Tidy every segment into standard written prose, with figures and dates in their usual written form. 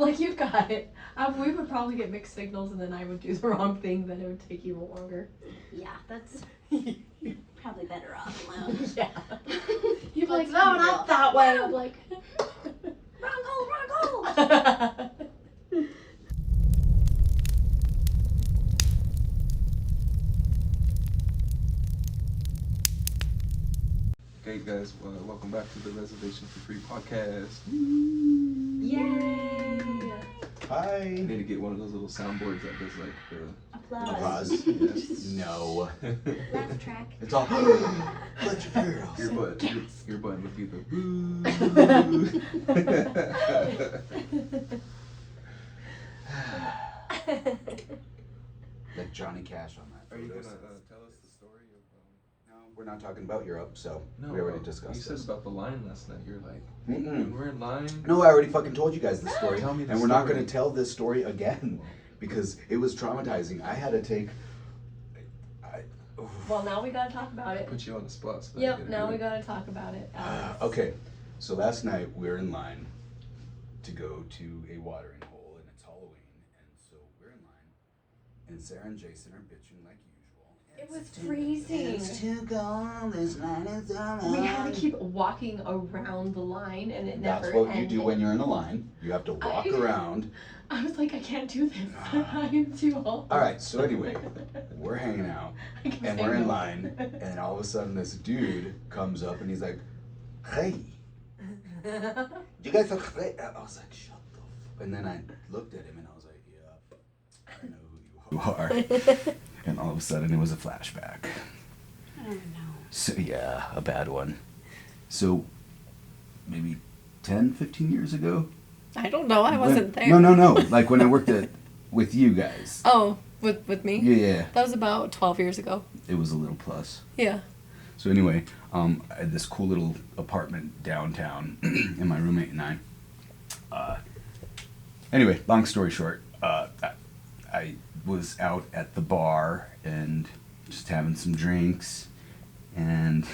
like, you got it. We would probably get mixed signals, and then I would do the wrong thing, then it would take even longer. Yeah, that's probably better off alone. Yeah. You'd be like, no, not that way. I'm like, wrong hole. Okay, guys, welcome back to the Rezervation for Free podcast. Yay! I need to get one of those little soundboards that does like the Applause. Yes. No. Laugh track. It's all. Let your girls. Your button would be the boo. Like Johnny Cash on that. Are you gonna tell us the story of? No, we're not talking about Europe, so No, we already discussed you said this. about the line last night. You're like, Mm-mm. we're in line. No, I already fucking told you guys the story, Tell me the and we're not story. going to tell this story again because it was traumatizing. I had to take. Well, now we gotta talk about it. Put you on the spot. So that you Yep, gotta now do we it. gotta talk about it. Okay, so last night we were in line to go to a watering hole, and it's Halloween, and so we're in line, and Sarah and Jason are bitching like usual. It was freezing. It's too cold. This line is so We long. had to keep walking around the line, and it never That's what ended. you do when you're in a line. You have to walk around. I was like, I can't do this. I am too old. All right, so anyway, we're hanging out, I can and say we're in no. line, and all of a sudden this dude comes up, and he's like, hey, you guys are great. I was like, shut the f. And then I looked at him, and I was like, yeah, I know who you are. And all of a sudden it was a flashback. I don't know. So yeah, a bad one. So maybe 10, 15 years ago? I don't know. I wasn't there. No. Like when I worked with you guys. Oh, with me? Yeah. That was about 12 years ago. It was a little plus. Yeah. So anyway, I had this cool little apartment downtown, and my roommate and I. Anyway, long story short, I was out at the bar and just having some drinks, and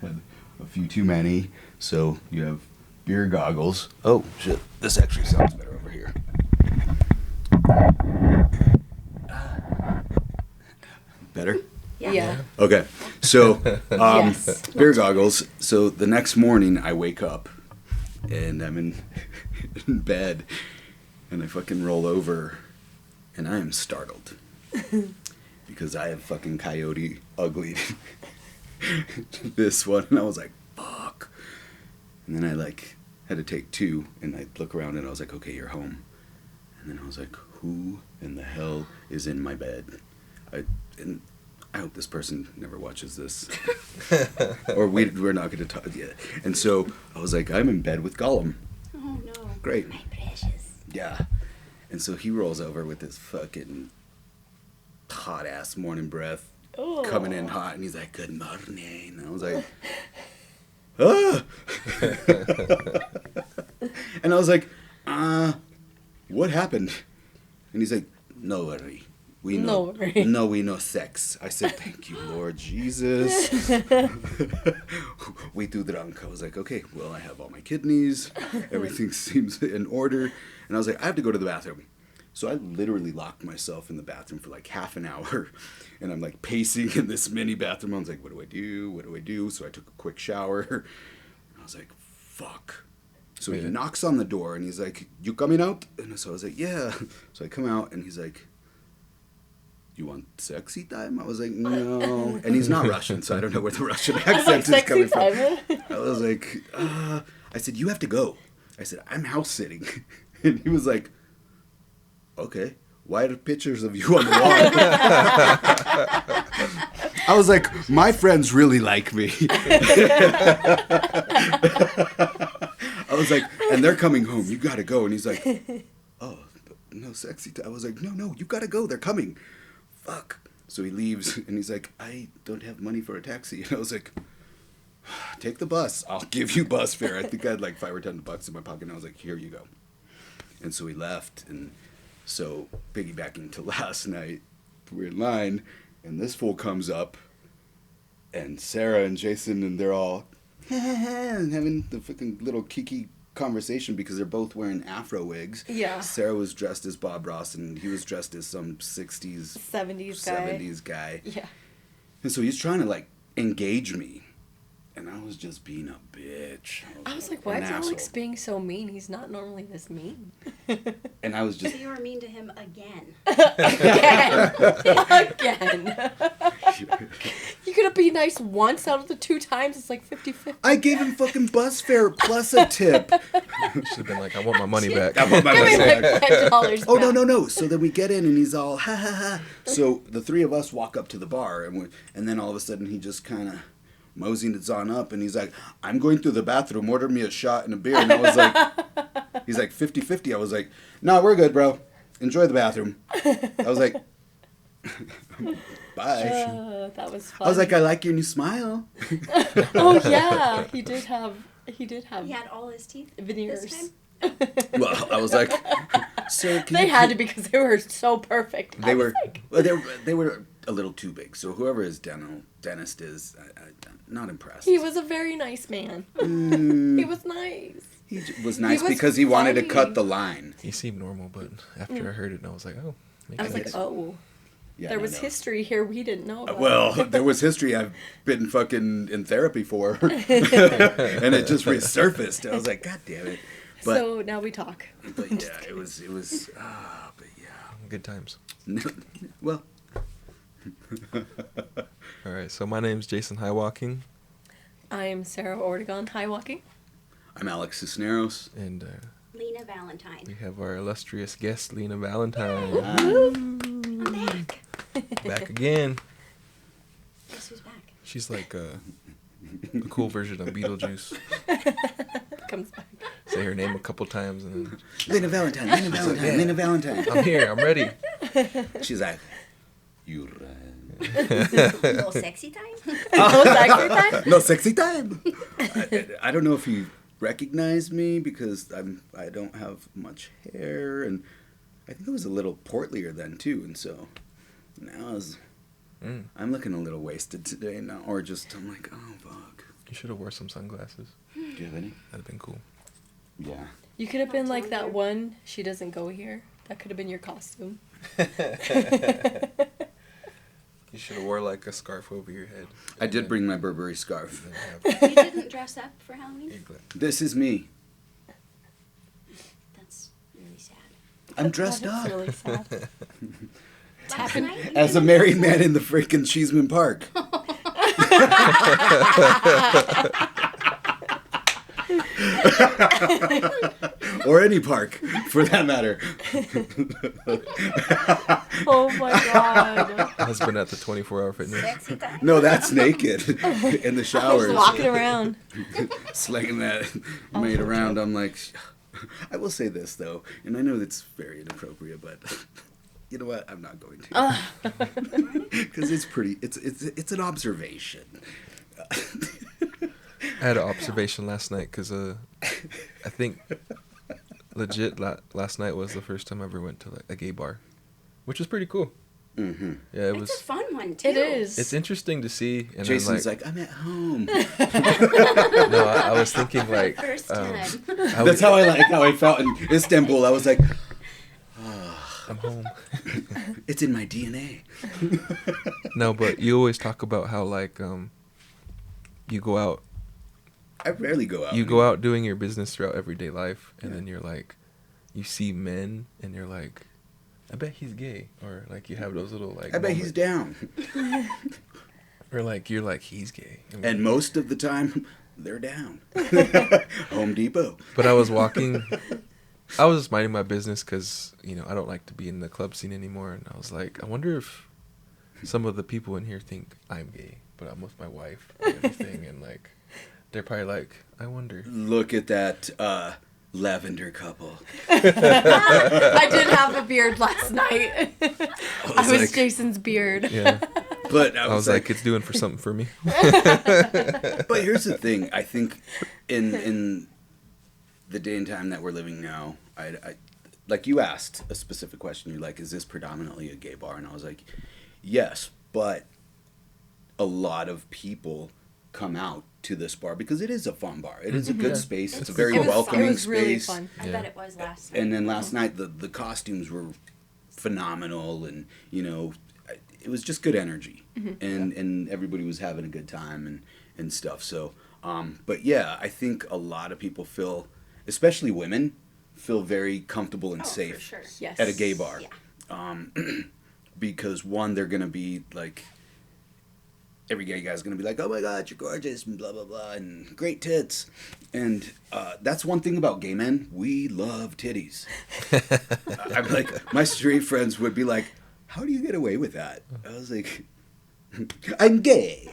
had a few too many. So you have beer goggles. Oh shit! This actually sounds better over here. Better? Yeah. Okay, so Yes. beer goggles. So the next morning I wake up and I'm in bed and I fucking roll over and I am startled because I have fucking coyote ugly this one, and I was like, fuck. And then I like had to take two, and I look around and I was like, okay, you're home. And then I was like, who in the hell is in my bed? And I hope this person never watches this. Or we're not going to talk yet. And so I was like, I'm in bed with Gollum. Oh no. Great. My precious. Yeah. And so he rolls over with his fucking hot ass morning breath Ooh. coming in hot, and he's like, good morning. And I was like, ah. And I was like, what happened? And he's like, no worry. We know, No worry. no, we know sex. I said, thank you, Lord Jesus. We too drunk. I was like, okay, well, I have all my kidneys. Everything seems in order. And I was like, I have to go to the bathroom. So I literally locked myself in the bathroom for like half an hour. And I'm like pacing in this mini bathroom. I was like, what do I do? What do I do? So I took a quick shower. And I was like, fuck. So he knocks on the door and he's like, you coming out? And so I was like, yeah. So I come out and he's like, you want sexy time? I was like, no. And he's not Russian, so I don't know where the Russian accent is coming from. I was like, I said, you have to go. I said, I'm house sitting. And he was like, okay. Why are pictures of you on the wall? I was like, my friends really like me. I was like, and they're coming home. You gotta go. And he's like, oh, no sexy time. I was like, no, you gotta go. They're coming. Fuck. So he leaves, and he's like, I don't have money for a taxi. And I was like, take the bus. I'll give you bus fare. I think I had like $5 or $10 in my pocket, and I was like, here you go. And so he left, and so piggybacking to last night, we're in line, and this fool comes up, and Sarah and Jason, and they're all and having the fucking little kiki conversation because they're both wearing afro wigs. Yeah. Sarah was dressed as Bob Ross, and he was dressed as some 60s, 70s guy. Yeah. And so he's trying to, like, engage me. And I was just being a bitch. I was like, why an is Alex asshole. being so mean? He's not normally this mean. And I was So just... you were mean to him again. Again. You could be nice once out of the 2 times. It's like 50-50. I gave him fucking bus fare plus a tip. Should have been like, I want my money back. I want my Give me money like back. $5 Oh, back. no. So then we get in and he's all, ha, ha, ha. So the 3 of us walk up to the bar and then all of a sudden he just kind of moseys on up and he's like, I'm going to the bathroom, order me a shot and a beer. And I was like, he's like 50-50. I was like, no, we're good, bro. Enjoy the bathroom. I was like, bye. That was fun. I was like, I like your new smile. oh yeah, he did have He had all his teeth veneers. this time. Well, I was like, sir, can They you had to because they were so perfect. They I was were, like, well, they were a little too big. So whoever his dentist is, I'm not impressed. he was a very nice man. Mm, He was nice. he was nice was because he wanted to funny. cut the line. He seemed normal, but after I heard it, I was like, oh. I was like, sense. oh, Yeah, there no, was no. history here we didn't know about. Well, there was history I've been fucking in therapy for, and it just resurfaced. I was like, God damn it! But, so now we talk. but yeah, it was. But yeah, Good times. well, All right, so my name's Jason Highwalking, I am Sarah Ortegon, High Walking. I'm Alex Cisneros. and Lena Valentine. we have our illustrious guest, Lina Valentine. I'm back. Back again. Guess who's back? She's like a cool version of Beetlejuice. Comes back. Say her name a couple times, and then Lina Valentine, Lina Valentine, Lina Valentine. I'm here, I'm ready. She's like, you right. A little sexy time? Oh, is that your time? No sexy time. I don't know if you recognize me because I don't have much hair, and I think I was a little portlier then too, and so now I'm looking a little wasted today now, or just I'm like, oh fuck. You should have wore some sunglasses. Do you have any? That'd have been cool. Yeah. You could have been I'll like tell that you. one, she doesn't go here. That could have been your costume. You should have wore like a scarf over your head. I did bring my Burberry scarf. You didn't dress up for Halloween? This is me. That's really sad. I'm dressed That is up really sad. Last night you as a didn't- married man in the freaking Cheeseman Park. Or any park, for that matter. Oh my god. Husband at the 24-hour fitness. Sexy time. No, that's naked in the showers. Just walking around. Slinging that maid around. I'm like, I will say this though, and I know that's very inappropriate, but you know what? I'm not going to because it's pretty. It's an observation. I had an observation last night because I think legit last night was the first time I ever went to like a gay bar, which was pretty cool. Mm-hmm. Yeah, it It's was. a fun one, too. It is. It's interesting to see. And Jason's then, like, I'm at home. no, I was thinking like, First um, time. I That's was, how I felt in Istanbul. I was like, I'm home. it's in my DNA. No, but you always talk about how like you go out. I rarely go out. You go out doing your business throughout everyday life, and then you're like, you see men, and you're like, I bet he's gay, or like you have those little like. I bet he's down. Or like you're like he's gay. I mean, And most of the time, they're down. Home Depot. but I was walking. I was just minding my business because I don't like to be in the club scene anymore, and I was like, I wonder if some of the people in here think I'm gay, but I'm with my wife and everything, and like they're probably like, I wonder. Look at that lavender couple. I did have a beard last night. I was like- Jason's beard. Yeah, But I was like, it's doing for something for me. but here's the thing. I think in the day and time that we're living now, I like you asked a specific question. You're like, is this predominantly a gay bar? And I was like, yes, but a lot of people come out to this bar because it is a fun bar. It is a good space. It's a very It was welcoming It was really space. fun. I Yeah. bet it was last night. And then last night the costumes were phenomenal, and it was just good energy, and everybody was having a good time and stuff. So, but yeah, I think a lot of people feel, especially women, feel very comfortable and safe For sure. Yes. at a gay bar. Yeah. Because one, they're gonna be like, every gay guy's gonna be like, oh my god, you're gorgeous, and blah blah blah, and great tits, and that's one thing about gay men, we love titties. I'm like, my straight friends would be like, how do you get away with that? I was like, I'm gay.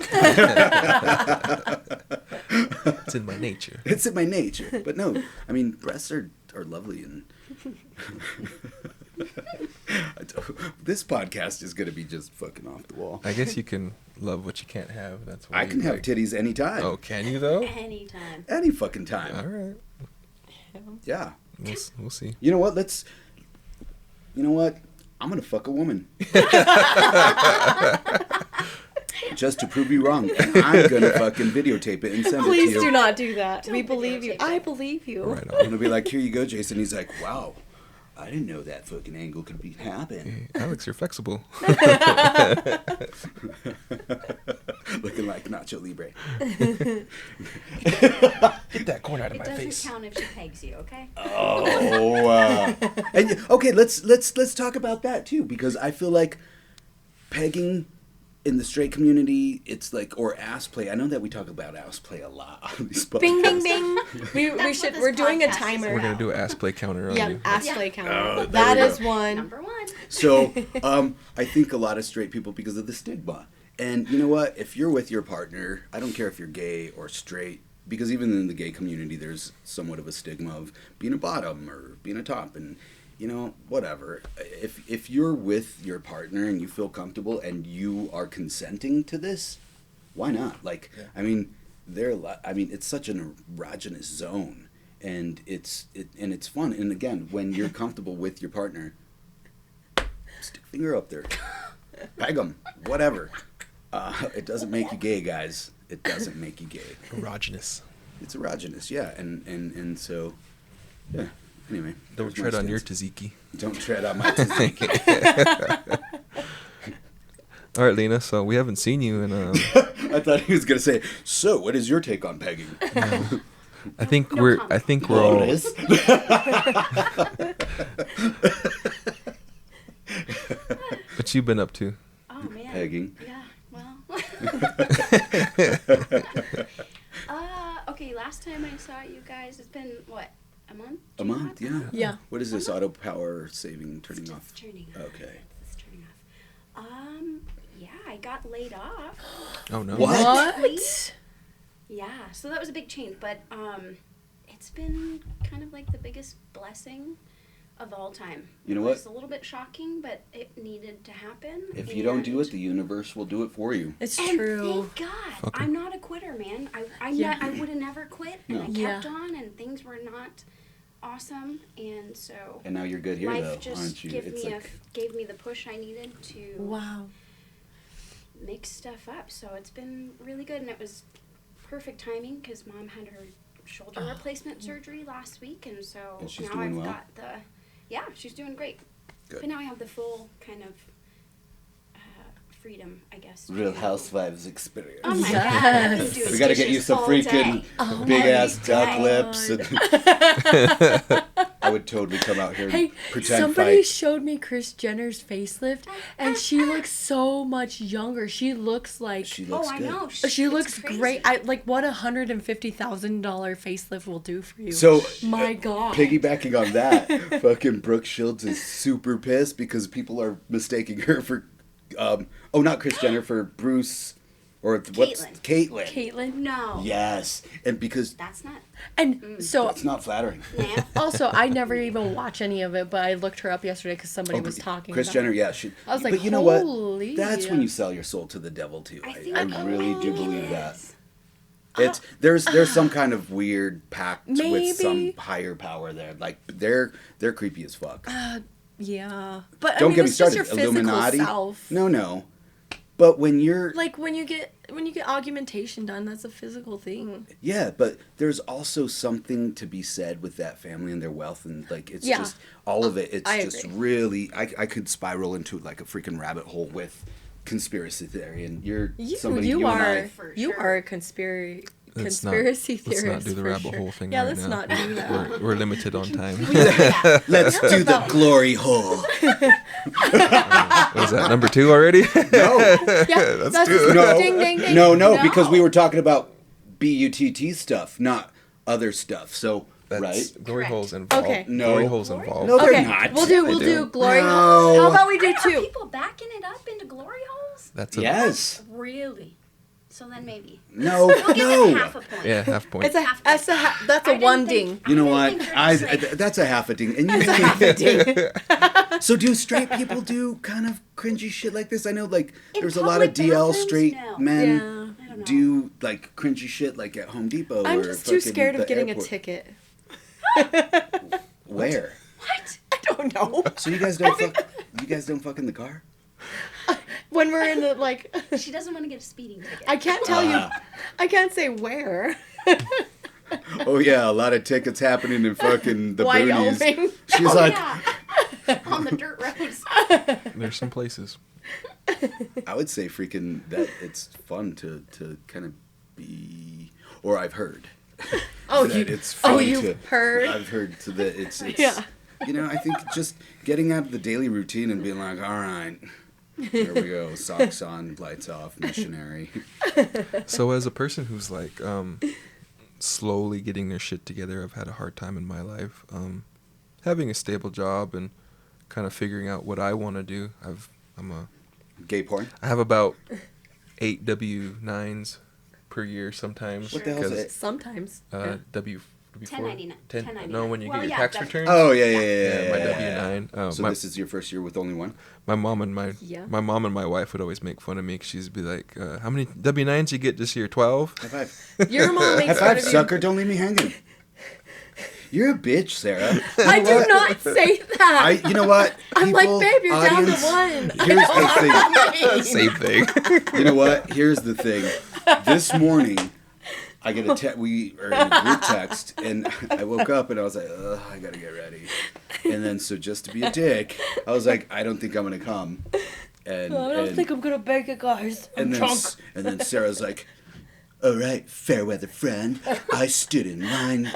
It's in my nature. It's in my nature. But no, I mean, breasts are lovely, and this podcast is gonna be just fucking off the wall. I guess you can love what you can't have. That's why I can have titties anytime. Oh, can you though? Anytime. Any fucking time. All right. Yeah. We'll see. You know what? I'm gonna fuck a woman. Just to prove you wrong. And I'm gonna fucking videotape it and send it to Please you. do not do that. We Don't believe you. videotape I it. believe you. Right I'm on. gonna be like, here you go, Jason. He's like, wow, I didn't know that fucking angle could be happen. Hey, Alex, you're flexible. Looking like Nacho Libre. Get that corn out of It my doesn't face. count if she pegs you, okay? Oh, and okay, let's talk about that too, because I feel like pegging in the straight community, it's like, or ass play. I know that we talk about ass play a lot on these podcasts. Bing, bing, bing. We That's should. what We're this doing a podcast is timer. We're gonna do an ass play counter on Yeah, you. ass Yeah. play counter. Oh, there That we is go. one. Number one. So, I think a lot of straight people, because of the stigma. And you know what? If you're with your partner, I don't care if you're gay or straight, because even in the gay community, there's somewhat of a stigma of being a bottom or being a top, and whatever. If you're with your partner and you feel comfortable and you are consenting to this, why not? Like, Yeah. I mean, it's such an erogenous zone, and it's fun. And again, when you're comfortable with your partner, stick finger up there, peg 'em, whatever. It doesn't make you gay, guys. It doesn't make you gay. Erogenous. It's erogenous, yeah, and so, yeah. Anyway, Don't there's my tread on your stance. tzatziki. Don't tread on my tzatziki. All right, Lena. So we haven't seen you in. I thought he was gonna say. So, what is your take on pegging? I think No we're. comment. I think we're all. Lotus? What you been up to? Oh, man. Pegging. Yeah, well. Okay, last time I saw you guys, it's been, what, a month? A 2 month, months? yeah. Yeah. What is this auto power saving turning It's off? just turning off. Okay. It's turning off. Yeah, I got laid off. Oh no. What? Yeah, so that was a big change, but it's been kind of like the biggest blessing of all time. You know It what? was a little bit shocking, but it needed to happen. If you don't do and- it, the universe will do it for you. It's and true. thank God, Fuck 'em. I'm not a quitter, man. I Yeah. would have never quit, and No. I kept Yeah. on, and things were not awesome, and so And now you're good here, life though, just aren't you? gave It's me like, gave me the push I needed to Wow. mix stuff up. So it's been really good, and it was perfect timing because Mom had her shoulder replacement surgery last week, and so And she's now doing I've well? got she's doing great. Good. But now I have the full kind of freedom, I guess. Real to- Housewives experience. Oh my Yes. God! I've been doing We gotta get you dishes some all freaking day. Oh big my ass duck God. lips. And I would totally come out here and Hey, pretend somebody fight. showed me Kris Jenner's facelift, and she looks so much younger. She looks like She looks Oh, I good. know. she It's looks crazy. great. I like what $150,000 facelift will do for you. So, my God. piggybacking on that, fucking Brooke Shields is super pissed because people are mistaking her for, not Kris Jenner, for Bruce, or what's Caitlyn. Caitlyn. No. Yes, and because That's not. And so that's not flattering. Nah. also, I never even watch any of it, but I looked her up yesterday because somebody was talking Kris about Jenner, it. yeah, she. I was like, but you know what? holy. That's when you sell your soul to the devil too. I I think really do it believe that. is. It's there's some kind of weird pact with some Maybe. higher power there. Like they're creepy as fuck. Yeah. But Don't I mean, get me it's just started. your physical Illuminati. self. No. But when you're Like when you get augmentation done, that's a physical thing. yeah, but there's also something to be said with that family and their wealth, and like it's Yeah. just all of it. It's I just agree. really I could spiral into like a freaking rabbit hole with conspiracy theory, and you're somebody You you and are I. For you sure. are a conspiracy Let's theorist. Let's not do the for rabbit sure. hole thing Yeah, right let's now. not do that. We're limited on time. Let's Yeah, do the about- glory hole. Was that number 2 already? No, Yeah, that's two. no, ding, ding, ding. no, because we were talking about BUTT stuff, not other stuff. So That's right. glory Correct. holes involved. Okay. No. Glory holes involved. No, they're Okay, not. we'll They do do. glory No. hole. How about we do I know 2? people backing it up into glory holes. That's a Yes. Really? So then maybe. No. We'll give it No. half a point. yeah, half point. It's a that's a that's I a didn't one think- ding. You know I what? didn't think there's, like- That's a half a ding. And you That's a half a ding. So do straight people do kind of cringy shit like this? I know like In there's a lot of public DL bathrooms? straight No. men Yeah. I don't know. do like cringy shit like at Home Depot. I'm or just too fucking scared the of getting airport. a ticket. Where? What? I don't know. So you guys don't fuck? You guys don't fuck in the car? When we're in the like, She doesn't want to get a speeding ticket. I can't tell you. Ah. I can't say where. Oh yeah, a lot of tickets happening in fucking the boonies. Wyoming. She's Oh, like, yeah. On the dirt roads. There's some places. I would say freaking that it's fun to kind of be, or I've heard. Oh, that you. it's fun Oh, you've to, heard. I've heard to the it's Yeah. You know, I think just getting out of the daily routine and being like, all right, here we go, socks on, lights off, missionary. So as a person who's like slowly getting their shit together, I've had a hard time in my life having a stable job and kind of figuring out what I want to do. Gay porn. I have about 8 W-9s per year sometimes. What the hell's because, it? Sometimes. W 1099. No, when you Well, get your yeah, tax W- returns. Oh yeah, my yeah. W-9. Oh, So my, this is your first year with only one? my mom and my Yeah. mom and my wife would always make fun of me. 'Cause she'd be like, "How many W-9s you get this year? 12?" High five. Your mom High makes fun five, of you. sucker! Don't leave me hanging. You're a bitch, Sarah. I You know do what? not say that. You know what? I'm like, People, babe, you're down to audience, one. Here's I the know Same thing. thing. You know what? Here's the thing. This morning, I get a we or a group text, and I woke up and I was like, ugh, I gotta get ready. And then, so just to be a dick, I was like, I don't think I'm gonna come. And I don't think I'm gonna bake it, guys. I'm and then drunk. and then Sarah's like, all right, fair weather friend, I stood in line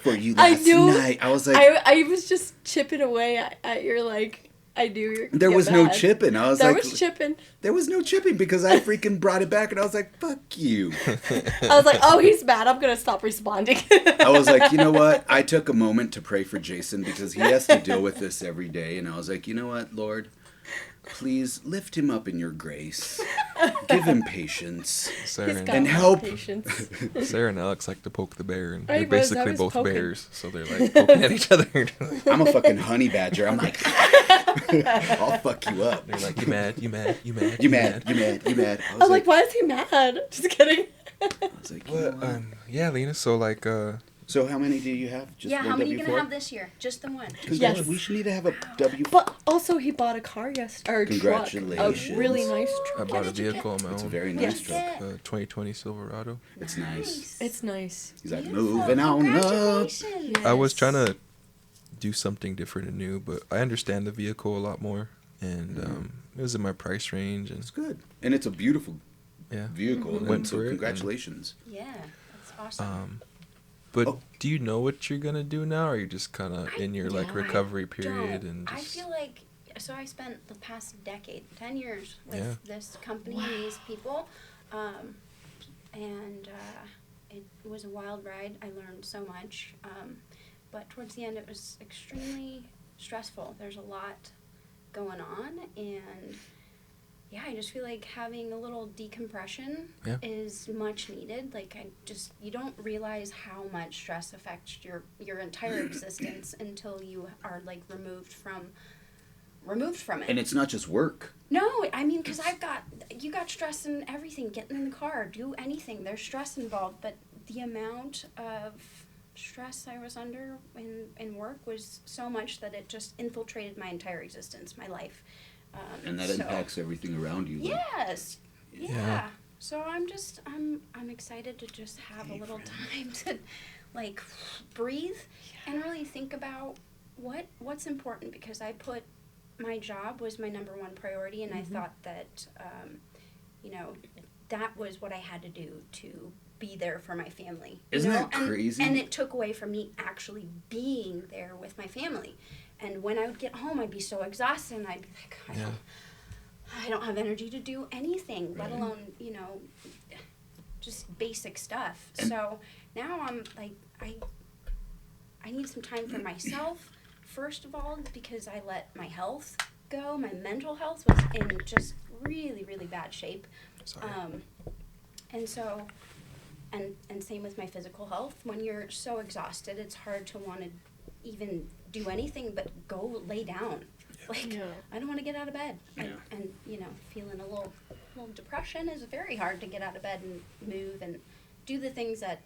for you I last knew. night. I was like, I was just chipping away at your like. I knew you're. there get was no mad. chipping. I was There like, was chipping. there was no chipping because I freaking brought it back, and I was like, fuck you. I was like, oh, he's mad. I'm gonna stop responding. I was like, you know what? I took a moment to pray for Jason because he has to deal with this every day. And I was like, you know what, Lord? Please lift him up in your grace. Give him patience. Sarah He's and, got And a lot of help. patience. Sarah and Alex like to poke the bear, and I they're was basically both poking. bears, so they're like poking at each other. I'm a fucking honey badger. I'm like, I'll fuck you up. They're like, you mad, you mad, you mad, You mad? You mad? You mad? I I was was like, why is he mad? Just kidding. I was like, you know What? what? Yeah, Lena. So like, So how many do you have? Just Yeah, one how many are you W4? going to have this year? Just the one. Yes. We should need to have a W4. But also, he bought a car yesterday. Or a truck. Congratulations. A really nice I truck. bought a did you vehicle on my It's a own. very nice Yes. truck. 2020 Silverado. It's nice. It's nice. He's like, Beautiful. moving on up. Congratulations. I was Yes. trying to do something different and new, but I understand the vehicle a lot more, and it was in my price range, and It's good. And it's a beautiful yeah. vehicle. Went And so for it, and- congratulations. Yeah, that's awesome. But Oh. do you know what you're gonna do now, or are you just kind of in your like yeah, recovery period Don't. and I just feel like I spent the past decade, 10 years with Yeah. this company and these people, and it was a wild ride. I learned so much, but towards the end it was extremely stressful. There's a lot going on, and yeah, I just feel like having a little decompression Yeah. is much needed. Like you don't realize how much stress affects your entire existence until you are like removed from it. And it's not just work. No, I mean, because you got stress in everything, getting in the car, do anything. There's stress involved, but the amount of stress I was under in work was so much that it just infiltrated my entire existence, my life. And that so- impacts everything around you. like, Yes. Yeah. Yeah. So I'm excited to just have a little time to like breathe and really think about what's important, because I put my job was my number one priority, and I thought that you know, that was what I had to do to be there for my family. You Isn't know? that crazy? And it took away from me actually being there with my family. And when I would get home, I'd be so exhausted, and I'd be like, I don't have energy to do anything, let alone, you know, just basic stuff. So now I'm like, I need some time for myself, first of all, because I let my health go. My mental health was in just really, really bad shape. Sorry. And so, and same with my physical health. When you're so exhausted, it's hard to want to even do anything but go lay down. Like, Yeah. I don't want to get out of bed. Yeah. And you know, feeling a little depression is very hard to get out of bed and move and do the things that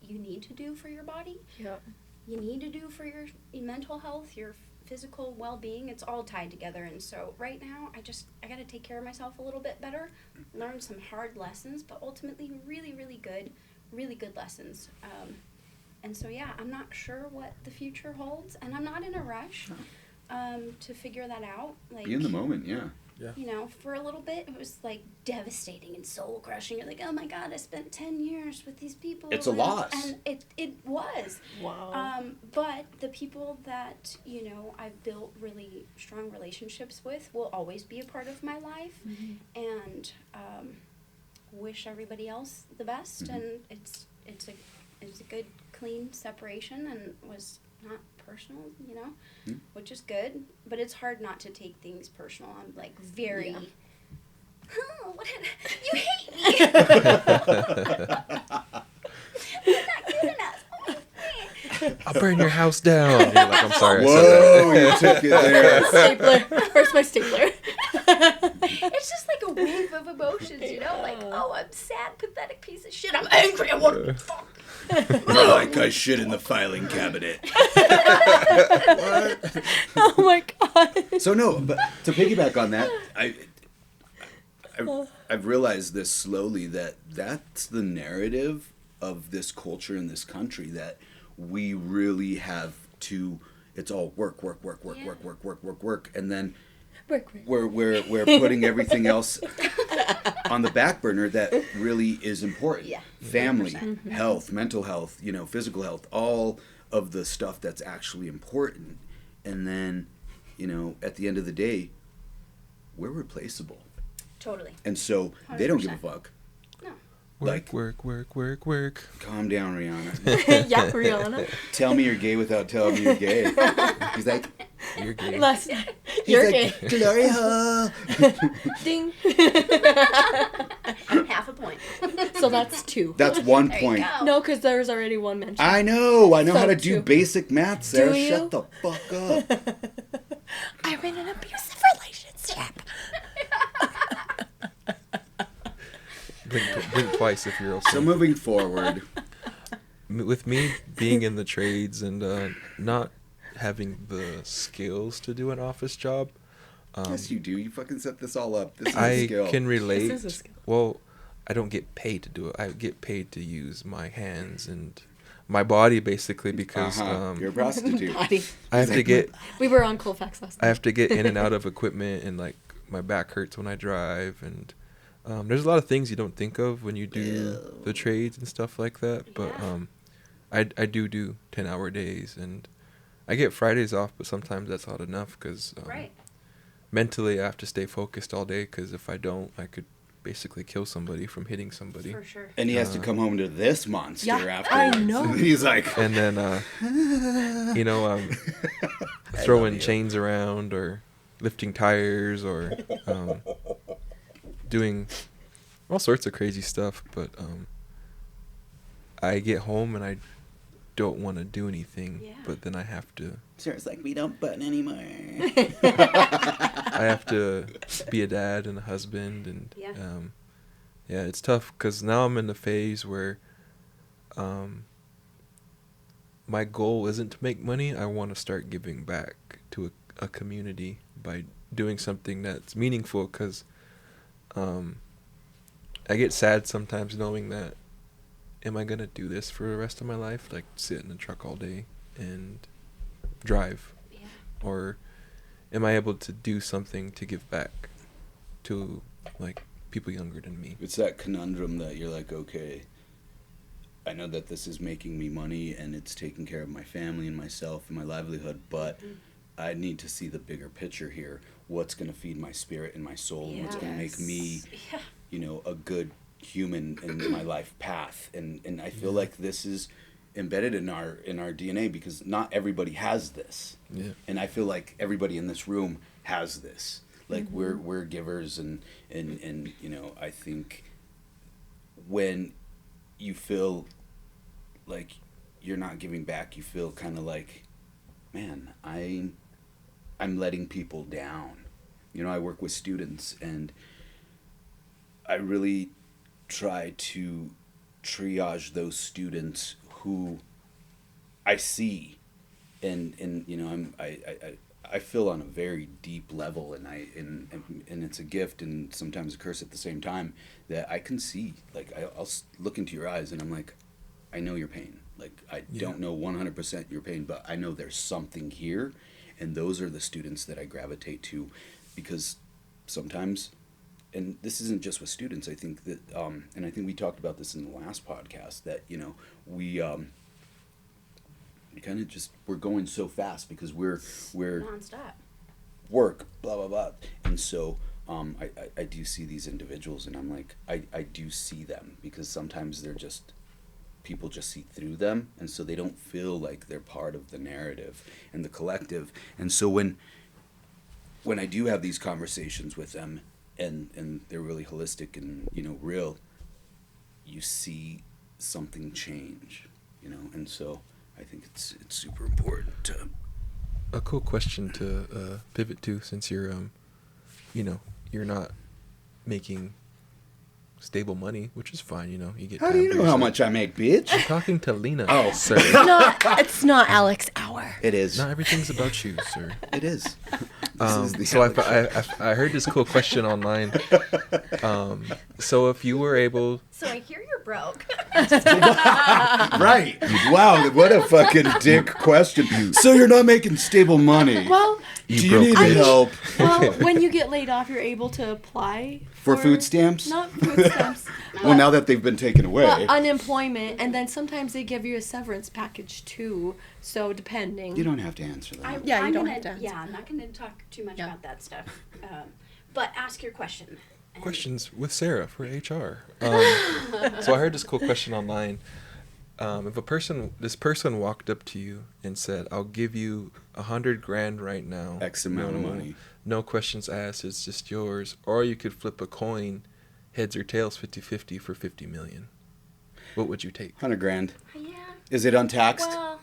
you need to do for your body. Yeah. You need to do for your mental health, your physical well-being. It's all tied together. And so right now, I got to take care of myself a little bit better, learn some hard lessons, but ultimately really, really good lessons. And so, yeah, I'm not sure what the future holds, and I'm not in a rush to figure that out. Like, Be in the moment, yeah. you know, for a little bit, it was like devastating and soul crushing. You're like, oh my God, I spent 10 years with these people. It's a loss. And it was. Wow. But the people that, you know, I've built really strong relationships with will always be a part of my life. And wish everybody else the best. Mhm. And it's a good, clean separation, and was not personal, you know, which is good. But it's hard not to take things personal. I'm like very. Yeah. Oh, you hate me. You're not good enough. Oh, I'll burn your house down. You're like, I'm sorry. I Whoa, said you took it there. Stapler. Where's my stapler? it's just like a wave of emotions, you know? Like, oh, I'm sad, pathetic piece of shit. I'm angry. I want to fuck. Like I shit in the filing cabinet. Oh my god. So no, but to piggyback on that, I've realized this slowly, that that's the narrative of this culture in this country, that we really have to. It's all work, and then we're putting everything else on the back burner that really is important. Yeah. Family, 100%. health, mental health, you know, physical health, all of the stuff that's actually important. And then, you know, at the end of the day, we're replaceable. Totally. And so they don't give a 100%. fuck. No. Like- work. Calm down, Rihanna. Yeah, Rihanna. Tell me you're gay without telling me you're gay. He's like, You're gay. Last he's You're like, gay. Glory hole. Ding. Half a point. So that's 2. That's 1 There you point. go. No, because there's already 1 mentioned. I know how So to do 2. basic math, Sarah. you? Shut the fuck up. I'm in an abusive relationship. Blink twice if you're okay. So moving forward, With me being in the trades and not having the skills to do an office job, yes, you do. You fucking set this all up. This is a I skill. can relate. This is a skill. Well, I don't get paid to do it. I get paid to use my hands and my body, basically, because You're a prostitute. Body. I have to get We were on Colfax last I night. have to get in and out of equipment, and like my back hurts when I drive, and there's a lot of things you don't think of when you do the trades and stuff like that. But Yeah. I do 10-hour days, and I get Fridays off, but sometimes that's not enough because Right. mentally I have to stay focused all day, because if I don't, I could basically kill somebody from hitting somebody. For sure. And he has to come home to this monster Yeah, afterwards. I know. And he's like, And then you know, throwing chains around or lifting tires or doing all sorts of crazy stuff. But I get home and I don't want to do anything. Yeah. But then I have to. Sarah's like, we don't button anymore. I have to be a dad and a husband, and Yeah. yeah, it's tough because now I'm in the phase where my goal isn't to make money. I want to start giving back to a community by doing something that's meaningful, because I get sad sometimes knowing that, am I going to do this for the rest of my life? Like, sit in the truck all day and drive? Yeah. Or am I able to do something to give back to, like, people younger than me? It's that conundrum that you're like, okay, I know that this is making me money and it's taking care of my family and myself and my livelihood, but I need to see the bigger picture here. What's going to feed my spirit and my soul, and what's going to make me, you know, a good human in my life path. And I feel like this is embedded in our DNA, because not everybody has this. Yeah. And I feel like everybody in this room has this. Like, we're givers, and you know, I think when you feel like you're not giving back, you feel kind of like, man, I'm letting people down. You know, I work with students, and I really try to triage those students who I see, and you know, I feel on a very deep level, and and it's a gift and sometimes a curse at the same time, that I can see. Like, I'll look into your eyes and I'm like, I know your pain. Like, I don't know 100% your pain, but I know there's something here, and those are the students that I gravitate to, because sometimes, and this isn't just with students, I think that, and I think we talked about this in the last podcast, that, you know, we kind of just, we're going so fast because we're Nonstop. work, blah, blah, blah. And so I do see these individuals, and I'm like, I do see them, because sometimes they're just, people just see through them, and so they don't feel like they're part of the narrative and the collective. And so when I do have these conversations with them, and they're really holistic and, you know, real, you see something change, you know. And so I think it's super important to... A cool question to pivot to, since you're, you know, you're not making stable money, which is fine, you know. You get. How do you know how much I make, bitch? I'm talking to Lina. Oh. Sir. It's not Alex Hour. It is. Not everything's about you, sir. It is. So I heard this cool question online. So if you were able... So I hear you're broke. Right. Wow, what a fucking dick question. So you're not making stable money. Well, do you need help? well, when you get laid off, you're able to apply For food stamps? Not food stamps. Well, now that they've been taken away. But unemployment, and then sometimes they give you a severance package too. So depending. You don't have to answer that. Yeah, you I'm don't gonna, have to answer. Yeah, I'm not going to talk too much Yeah. about that stuff. But ask your question. And Questions with Sarah for HR. So I heard this cool question online. If this person walked up to you and said, "I'll give you $100,000 right now, X amount of money. no questions asked, it's just yours," or you could flip a coin, heads or tails, 50-50 for $50 million. What would you take? $100,000. Yeah. Is it untaxed? Well,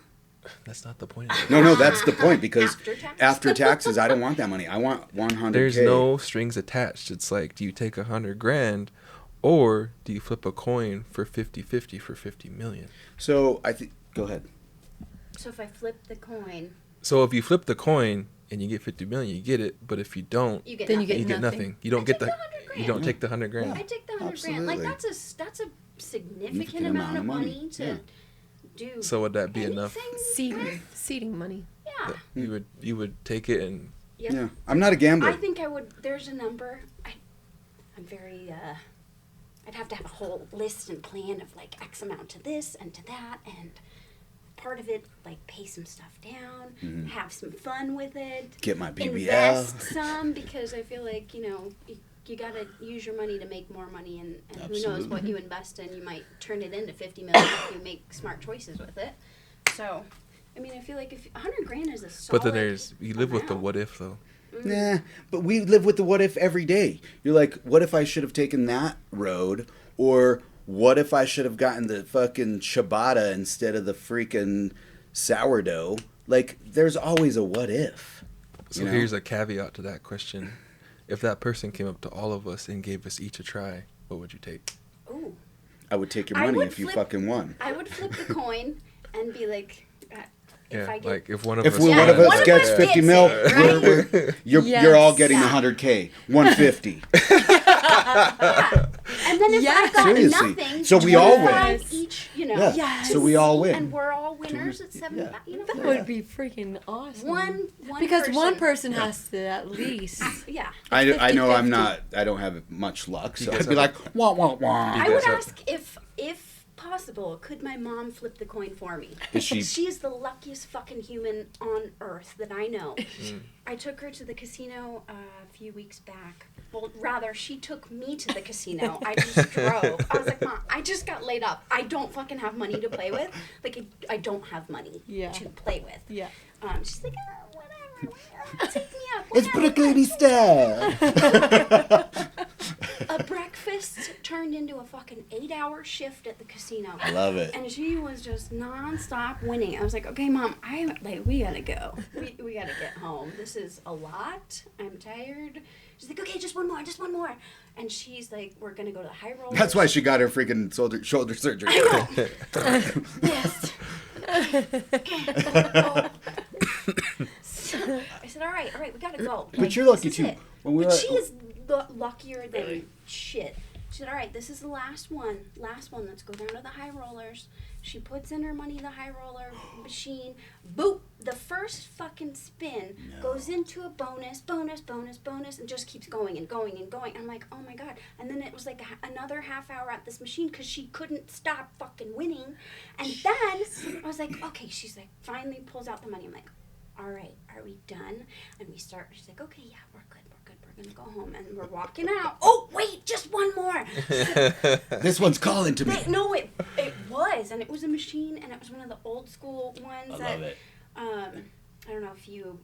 That's not the point of it. No, that's the point, because After tax? after taxes, I don't want that money. I want 100K. There's no strings attached. It's like, do you take $100,000, or do you flip a coin for 50-50 for $50 million? So I think. Go ahead. so if I flip the coin, So if you flip the coin and you get $50 million, you get it. But if you don't, you get Then you nothing. you get nothing. nothing. You don't I get take the. the $100,000. You don't take the $100,000. I take the $100,000. Like, Absolutely. that's a significant amount of money to Yeah. do. So would that be enough? anything Seeding money. Yeah. You would take it and Yep. Yeah. I'm not a gambler. I think I would. There's a number. I'm very. I'd have to have a whole list and plan of like X amount to this and to that, and part of it like pay some stuff down, have some fun with it, Get my BBL. invest some, because I feel like, you know, you gotta use your money to make more money, and who knows Absolutely. what you invest in, you might turn it into $50 million if you make smart choices with it. So, I mean, I feel like if $100,000 is a solid. but then you live with the amount. what if though. Nah, but we live with the what if every day. You're like, what if I should have taken that road? Or what if I should have gotten the fucking ciabatta instead of the freaking sourdough? Like, there's always a what if. So You know? here's a caveat to that question. If that person came up to all of us and gave us each a try, what would you take? Ooh. I would take your I money would if you flip- fucking won. I would flip the coin and be like, if Yeah, I get like if one of If us, one Yeah, of us one of gets us 50 gets mil, it, right? you're all Yes. getting Yeah. 100K, 150. And then if Yes. I got Seriously. nothing, So we all 25 win. each, you know. Yeah. Yes. So we all win. And we're all winners at 75. Yeah. You know, That would be freaking awesome. one because one person Yeah. has to at least. Yeah. I know 50-50. I don't have much luck, You so guys I'd be have like, wah, wah, wah. I guys would have- ask if possible, could my mom flip the coin for me? Is she- She is the luckiest fucking human on earth that I know. Mm. I took her to the casino a few weeks back. Well, rather, she took me to the casino. I just drove. I was like, Mom, I just got laid up. I don't fucking have money to play with. Like, I don't have money Yeah. to play with. Yeah. She's like, oh, whatever. Take me up. It's whatever." Brooklyn style. A breakfast turned into a fucking 8-hour shift at the casino. I love it. And she was just nonstop winning. I was like, okay, Mom, we gotta go. We gotta get home. This is a lot. I'm tired. She's like, okay, just one more. And she's like, we're gonna go to the high rollers. That's why she got her freaking shoulder surgery. I know. Yes. Okay. So, I said, all right, we gotta go. But you're lucky This is too. it. When we But were she is luckier than shit. She said, all right, this is the last one. Let's go down to the high rollers. She puts in her money in the high roller machine. Boop! The first fucking spin goes into a bonus, and just keeps going and going and going. I'm like, oh my God. And then it was like another half hour at this machine because she couldn't stop fucking winning. And then I was like, okay, she's like, finally pulls out the money. I'm like, all right, are we done? And she's like, okay, yeah, we're good. We're going to go home. And we're walking out. Oh, wait, just one more. This one's calling to me. No, it was. And it was a machine, and it was one of the old school ones. I love it. I don't know if you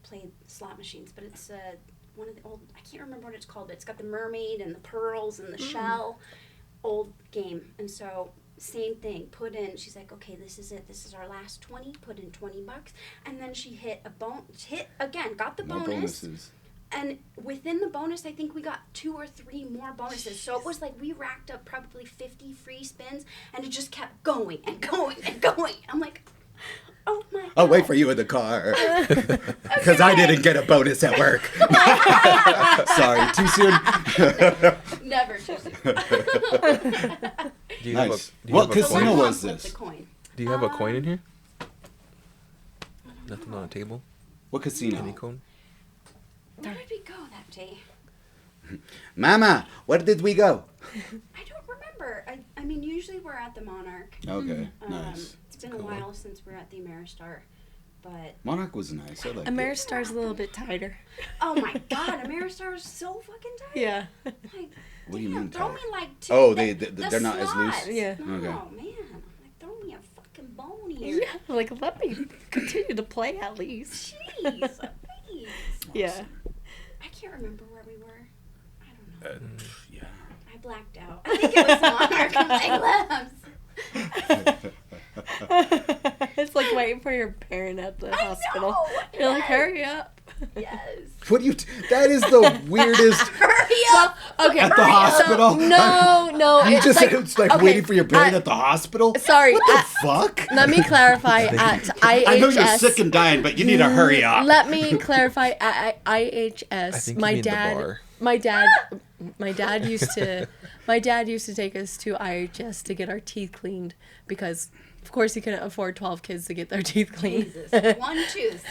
played slot machines, but it's one of the old, I can't remember what it's called, but it's got the mermaid and the pearls and the shell. Old game. And so same thing, she's like, okay, this is it, this is our last 20, put in $20, and then she hit got the No bonus, bonuses. and within the bonus, I think we got 2 or 3 more bonuses, so it was like we racked up probably 50 free spins, and it just kept going and going and going. I'm like, oh my God. I'll wait for you in the car. Because I didn't get a bonus at work. Sorry, too soon? Never too soon. Do you Nice. have a, do you What have a casino coin? was Flip this? the coin. Do you have a coin in here? Nothing on the table? What Any casino? coin? Where did we go that day? Mama, where did we go? I don't remember. I mean, usually we're at the Monarch. Okay, nice. It's been a while since we're at the Ameristar, but Monarch was nice. I liked it. Ameristar's a little bit tighter. oh my God, Ameristar is so fucking tight. Yeah. Like, What do you damn, mean throw tight? me like two. Oh, the they're not as loose? slots. Yeah. No, Okay. man. Like, throw me a fucking bone here. Yeah. Like, let me continue to play at least. Jeez, please. Yeah. I can't remember where we were. I don't know. Yeah. I blacked out. I think it was Monarch. I'm like, It's like waiting for your parent at the hospital. know, You're like, yes. hurry up. yes. What do you? That is the weirdest. Hurry up. Okay. At the hospital? No. You it's just like, said it's like okay, waiting for your parent at the hospital. Sorry. What the fuck? Let me clarify at IHS. I know you're sick and dying, but you need to hurry up. Let me clarify at IHS. I think my you mean the dad. bar. My dad used to take us to IHS to get our teeth cleaned because, of course, he couldn't afford 12 kids to get their teeth cleaned. Jesus. One tooth.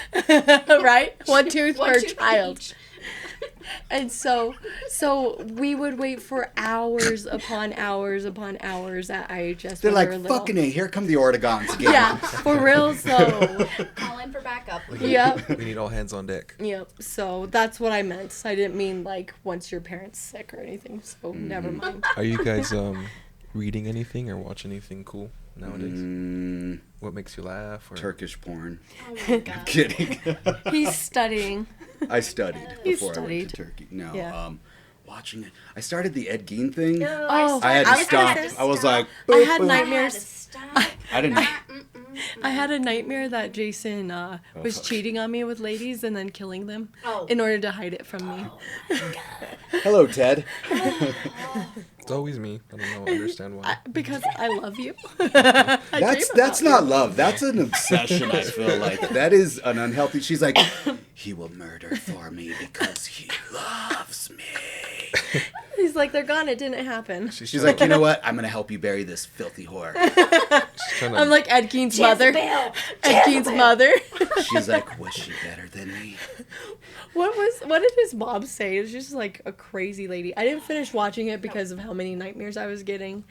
Right? One tooth One per tooth child. each. And so we would wait for hours upon hours upon hours at IHS. They're when like, we were little. fucking A, here come the Ortegons again. Yeah, for real. So, Call in for backup. yep. We need all hands on deck. Yep. So that's what I meant. I didn't mean like once your parents sick or anything. So never mind. Are you guys reading anything or watching anything cool nowadays? Mm, What makes you laugh? Or Turkish porn. Oh my God. Kidding. He's studying. I studied You before I went studied. to Turkey. No, Yeah. watching it. I started the Ed Gein thing. Oh, I had to I was gonna stop. say- I was like, I boop, had boop. nightmares. I didn't. I had a nightmare that Jason was cheating on me with ladies and then killing them Oh. in order to hide it from me. Hello, Ted. It's always me. I don't know. Understand why? Because I love you. That's not love. That's an obsession. I feel like that is an unhealthy. She's like, he will murder for me because he loves me. He's like, they're gone. It didn't happen. She's like, you know what? I'm gonna help you bury this filthy whore. She's trying to, I'm like Ed Gein's mother. Jezebel! Ed Gein's mother. She's like, was she better than me? What did his mom say? It was just like a crazy lady. I didn't finish watching it because of how many nightmares I was getting.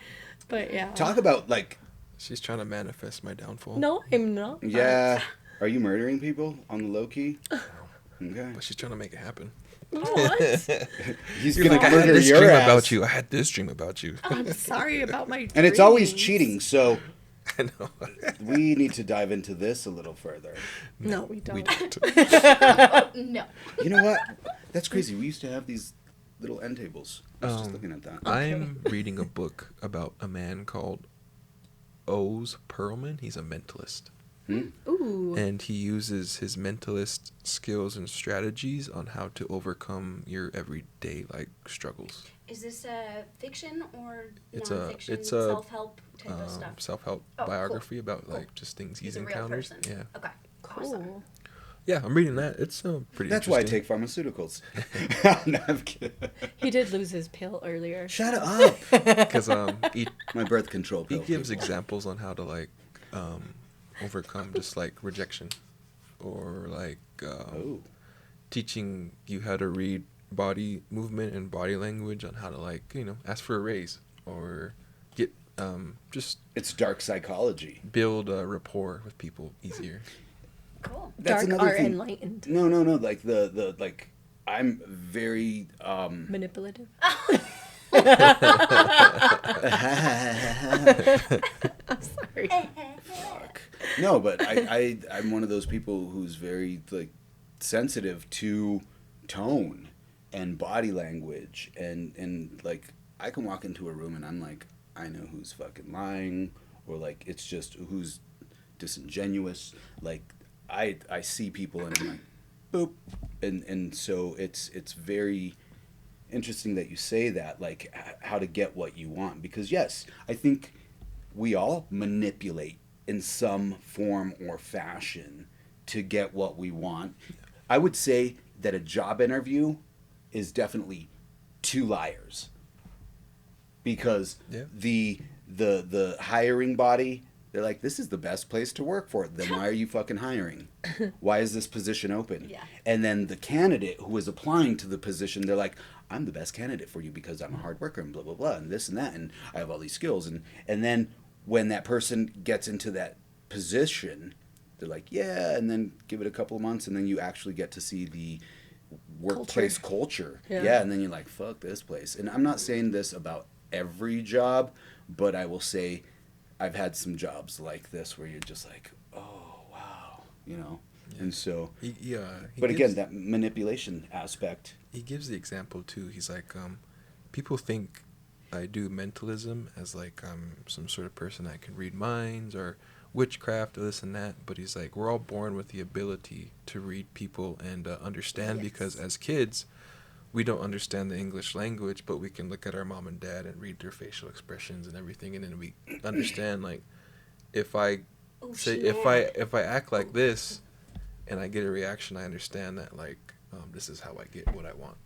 But yeah. Talk about like, she's trying to manifest my downfall. No, I'm not. yeah. Are you murdering people on the low key? Okay. But she's trying to make it happen. What? He's You're gonna like, I had murder this your dream ass. about you. I had this dream about you. I'm sorry about my And it's always dreams. cheating. So I know. we need to dive into this a little further. No, we don't. We don't. No. You know what? That's crazy. We used to have these little end tables. I was just looking at that. I'm reading a book about a man called Oz Perlman. He's a mentalist. Ooh. And he uses his mentalist skills and strategies on how to overcome your everyday like struggles. Is this fiction or It's nonfiction? it's a self-help type of stuff. self-help Oh, cool. biography about Cool. like just things He's he's a real encounters. person. Yeah, Okay. Awesome. Cool. yeah, I'm reading that. It's pretty. That's why I interesting. take pharmaceuticals. No, I'm kidding. He did lose his pill earlier. Shut up. because he My birth control he pill. gives examples on how to like overcome just like rejection or like Oh. teaching you how to read body movement and body language on how to like ask for a raise or get just It's dark psychology. build a rapport with people easier. Cool. That's Dark another are thing. enlightened. No. Like the like I'm very Manipulative. I'm sorry. fuck. No, but I'm one of those people who's very like sensitive to tone and body language and like I can walk into a room and I'm like, I know who's fucking lying or like it's just who's disingenuous. Like I see people and I'm like, boop. And so it's very interesting that you say that, like how to get what you want, because yes, I think we all manipulate in some form or fashion to get what we want. I would say that a job interview is definitely two liars, because Yeah. the hiring body, they're like, this is the best place to work for it. Then why are you fucking hiring? Why is this position open? Yeah. And then the candidate who is applying to the position, they're like, I'm the best candidate for you because I'm a hard worker and blah, blah, blah, and this and that, and I have all these skills. And then when that person gets into that position, they're like, yeah, and then give it a couple of months, and then you actually get to see the workplace culture. Yeah. And then you're like, fuck this place. And I'm not saying this about every job, but I will say I've had some jobs like this where you're just like, oh, wow, And so, He but gives, again, that manipulation aspect. he gives the example too. He's like, people think I do mentalism as like I'm some sort of person that can read minds or witchcraft or this and that. But he's like, we're all born with the ability to read people and understand, because as kids, we don't understand the English language, but we can look at our mom and dad and read their facial expressions and everything, and then we understand like if I say if I act like this and I get a reaction, I understand that like this is how I get what I want.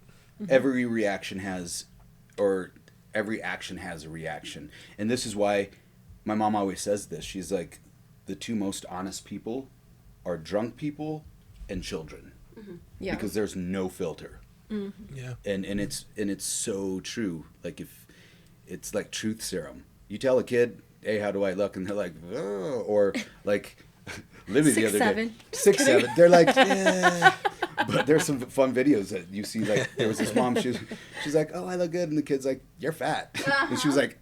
Every reaction has, or every action has a reaction. And this is why my mom always says this. She's like, the two most honest people are drunk people and children. Yeah. Because there's no filter. Yeah. And it's so true. Like if it's like truth serum. You tell a kid, hey, how do I look? And they're like, oh, or like Libby the other day. 6'7". 6'7". They're like, yeah. But there's some fun videos that you see. Like there was this mom. She's like, oh, I look good, and the kid's like, you're fat. And she was like,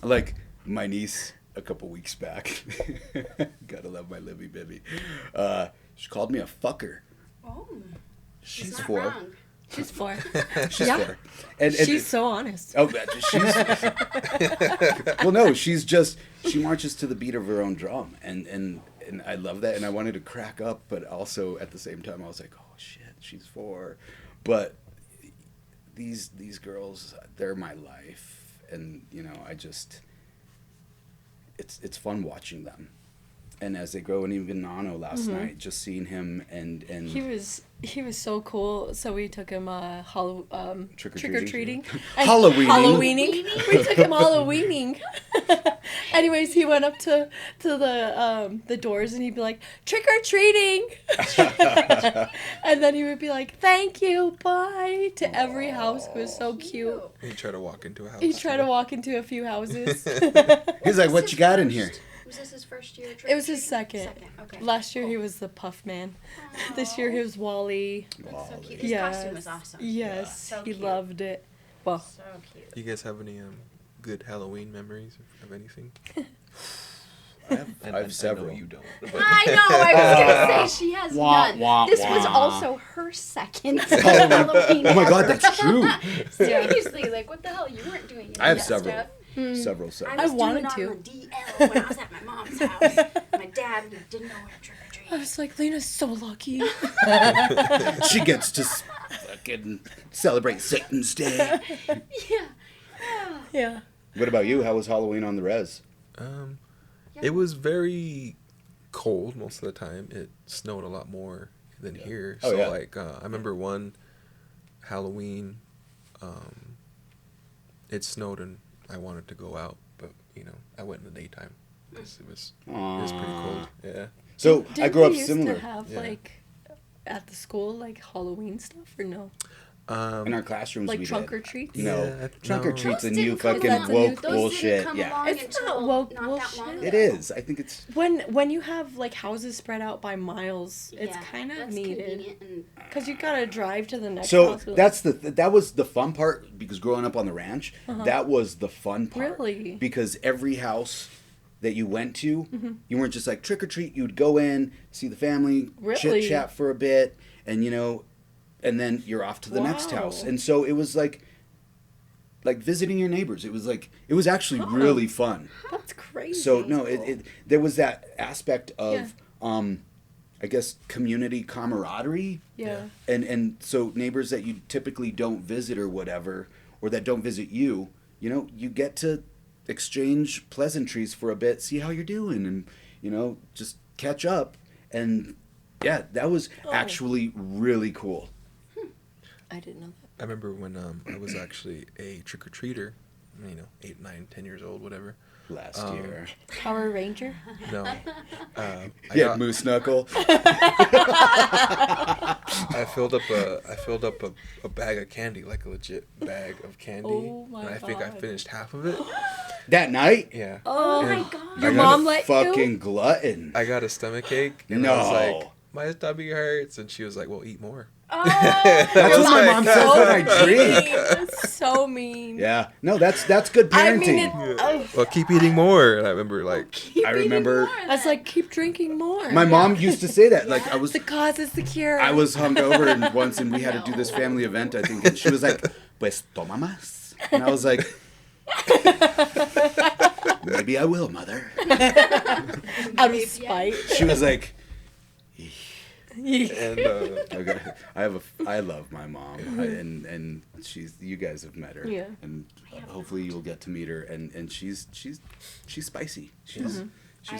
like my niece a couple weeks back. Gotta love my Libby Bibby. She called me a fucker. Oh. She's not 4. wrong. She's 4. She's Yeah. 4. And She's so honest. Oh, she's well. No, she marches to the beat of her own drum, and I love that, and I wanted to crack up, but also at the same time I was like, oh shit, she's 4, but these girls, they're my life, and it's fun watching them. And as they grow, and even Nano last night, just seeing him and He was so cool. So we took him trick-or-treating. Halloweening. We took him Halloweening. Anyways, he went up to the doors and he'd be like, trick-or-treating. And then he would be like, thank you, bye, to every house. It was so cute. He'd try to walk into a house. He'd try to walk into a few houses. He's like, what you got in here? Was this his first year? It was his second. Okay. Last year he was the Puff Man. This year he was Wally. That's so cute. His Yes. costume was awesome. Yes, So he cute. loved it. Well, So cute. You guys have any good Halloween memories of anything? I have several. I know you don't. I know. I was gonna say she has Wah, none. wah, This was wah. also her second Halloween. Oh my God, ever. that's true. Seriously, like what the hell? You weren't doing any I have of that several. stuff. Several. I I was wanted doing it to. on the DL when I was at my mom's house. My dad didn't know where to trick or treat. I was like, Lena's so lucky. She gets to fucking celebrate Satan's Day. Yeah. Yeah. What about you? How was Halloween on the res? It was very cold most of the time. It snowed a lot more than here. Oh, So yeah. like I remember one Halloween, it snowed and I wanted to go out, but I went in the daytime because it was pretty cold. Yeah. So I Didn't grew up they used similar to have Yeah. like at the school like Halloween stuff or no? in our classrooms. Like we trunk did. or treats? No, Yeah, trunk or no. treats Those a new didn't come fucking along. woke Those bullshit. didn't come Yeah, along It's until not woke not that long bullshit. ago. it is. I think it's. When you have like houses spread out by miles, it's Yeah, kind of that's needed convenient and because you gotta drive to the next So house. that's that was the fun part because growing up on the ranch, that was the fun part. Really? Because every house that you went to, you weren't just like trick or treat. You'd go in, see the family, Really? chit chat for a bit, and and then you're off to the next Wow. house. And so it was like visiting your neighbors. It was actually really fun. That's crazy. So no, there was that aspect of I guess community camaraderie. Yeah. And so neighbors that you typically don't visit or whatever, or that don't visit you, you get to exchange pleasantries for a bit, see how you're doing, and just catch up. And yeah, that was actually really cool. I didn't know that. I remember when I was actually a trick-or-treater, 8, 9, 10 years old, whatever. Last year. Power Ranger. No. I Yeah, got- moose knuckle. I filled up a bag of candy, like a legit bag of candy. Oh my and I think I God. finished half of it. That night? Yeah. Oh And my god. Your I got mom a let Fucking you? glutton. I got a stomach ache, and I was No. like, my stomach hurts, and she was like, well, eat more. Oh, That's what my mom says when I drink. That's so mean. Yeah. No, that's good I parenting. mean, oh, Well, keep eating more. And I remember like, I remember I was like, keep drinking more. my mom used to say that. Like The cause is the cure. I was hungover and once and we had to do this family event, I think, and she was like, pues toma más. And I was like, maybe I will, mother. out of spite. She was like, and okay. I love my mom, and you guys have met her, Yeah. and hopefully you'll get to meet her, and she's spicy. She's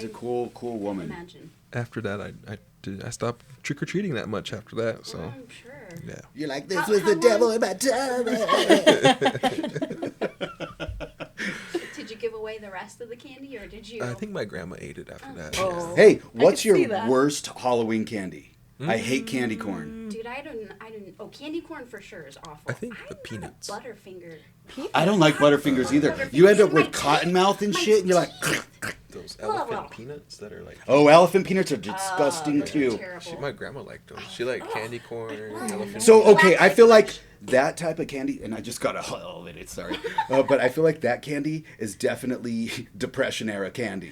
a cool woman. Imagine. after that, I stopped trick-or-treating that much after that. So I'm sure. yeah. You're like, this How- was the how devil long- in my tummy. Did you give away the rest of the candy, or did you? I think my grandma ate it after that. Oh. Hey, what's could see your that. worst Halloween candy? I hate candy corn. Dude, I don't. Oh, candy corn for sure is awful. I think the I'm peanuts. not a Butterfinger. I don't like Butterfingers either. You end up with cottonmouth and shit, and you're like, Those Well, elephant well. peanuts that are like. oh, elephant peanuts are disgusting they're too. Terrible. My grandma liked those. She liked candy corn, elephant. So peanuts. okay, I feel like that type of candy, and I just got a minute, sorry, but I feel like that candy is definitely Depression era candy.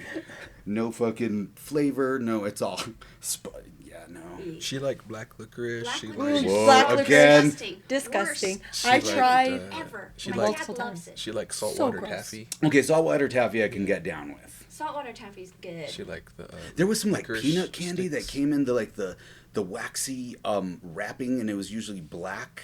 No fucking flavor, no, it's all, yeah, no. She liked black licorice. Black She licorice liked. is Whoa, Black licorice. again. Disgusting. Disgusting. Worst She I liked, tried. ever. She My liked- dad Multiple loves times. it. She liked So saltwater gross. taffy. Okay, saltwater taffy I can get down with. Saltwater taffy's good. She liked the. There was some like licorice peanut candy that sticks. came in the waxy wrapping, and it was usually black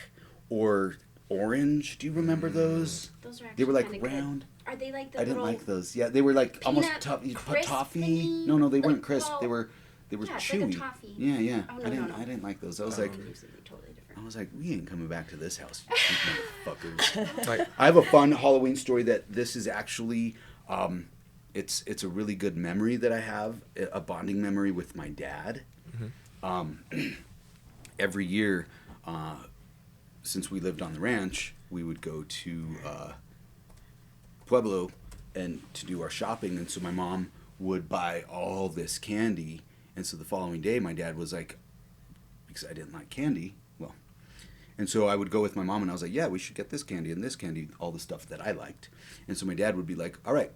or orange. Do you remember those? Those are actually They were like kinda good. round. Are they like the I didn't little? like those. Yeah, they were like almost peanut you put crisp toffee. thingy? No, they weren't Like, crisp. well, They were yeah, it's chewy. like a toffee. Yeah, yeah. Oh, no, I didn't like those. I was like, These would be totally different. I was like, we ain't coming back to this house, you cheap motherfuckers. Like, I have a fun Halloween story that this is actually, it's a really good memory that I have, a bonding memory with my dad. Every year, since we lived on the ranch, we would go to Pueblo and to do our shopping, and so my mom would buy all this candy, and so the following day, my dad was like, because I didn't like candy, well, and so I would go with my mom, and I was like, yeah, we should get this candy and this candy, all the stuff that I liked, and so my dad would be like, all right,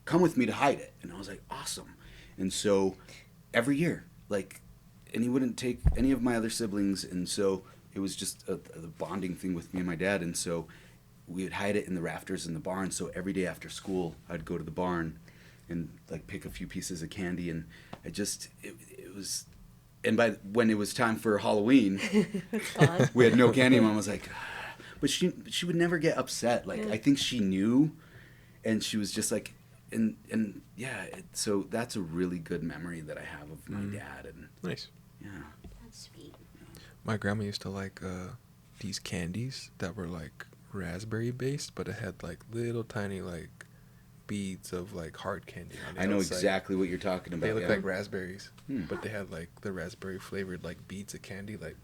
come with me to hide it, and I was like, awesome, and so every year, like, and he wouldn't take any of my other siblings, and so it was just a bonding thing with me and my dad, and so we would hide it in the rafters in the barn. So every day after school, I'd go to the barn and like pick a few pieces of candy, and it was. And when it was time for Halloween, we had no candy. Mom was like, but she would never get upset. Like I think she knew, and she was just like, and yeah. So that's a really good memory that I have of my dad, and nice. yeah. That's sweet. My grandma used to like these candies that were like raspberry based, but it had like little tiny like beads of like hard candy on the I know outside. exactly what you're talking about. They look yeah. like raspberries, but they had like the raspberry flavored like beads of candy like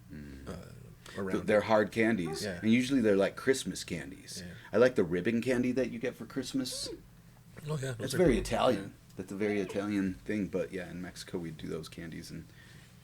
around. They're hard candies, Yeah. and usually they're like Christmas candies. Yeah. I like the ribbon candy that you get for Christmas. Oh yeah, That's those are very cool. Italian. That's a very Italian thing. But yeah, in Mexico we do those candies, and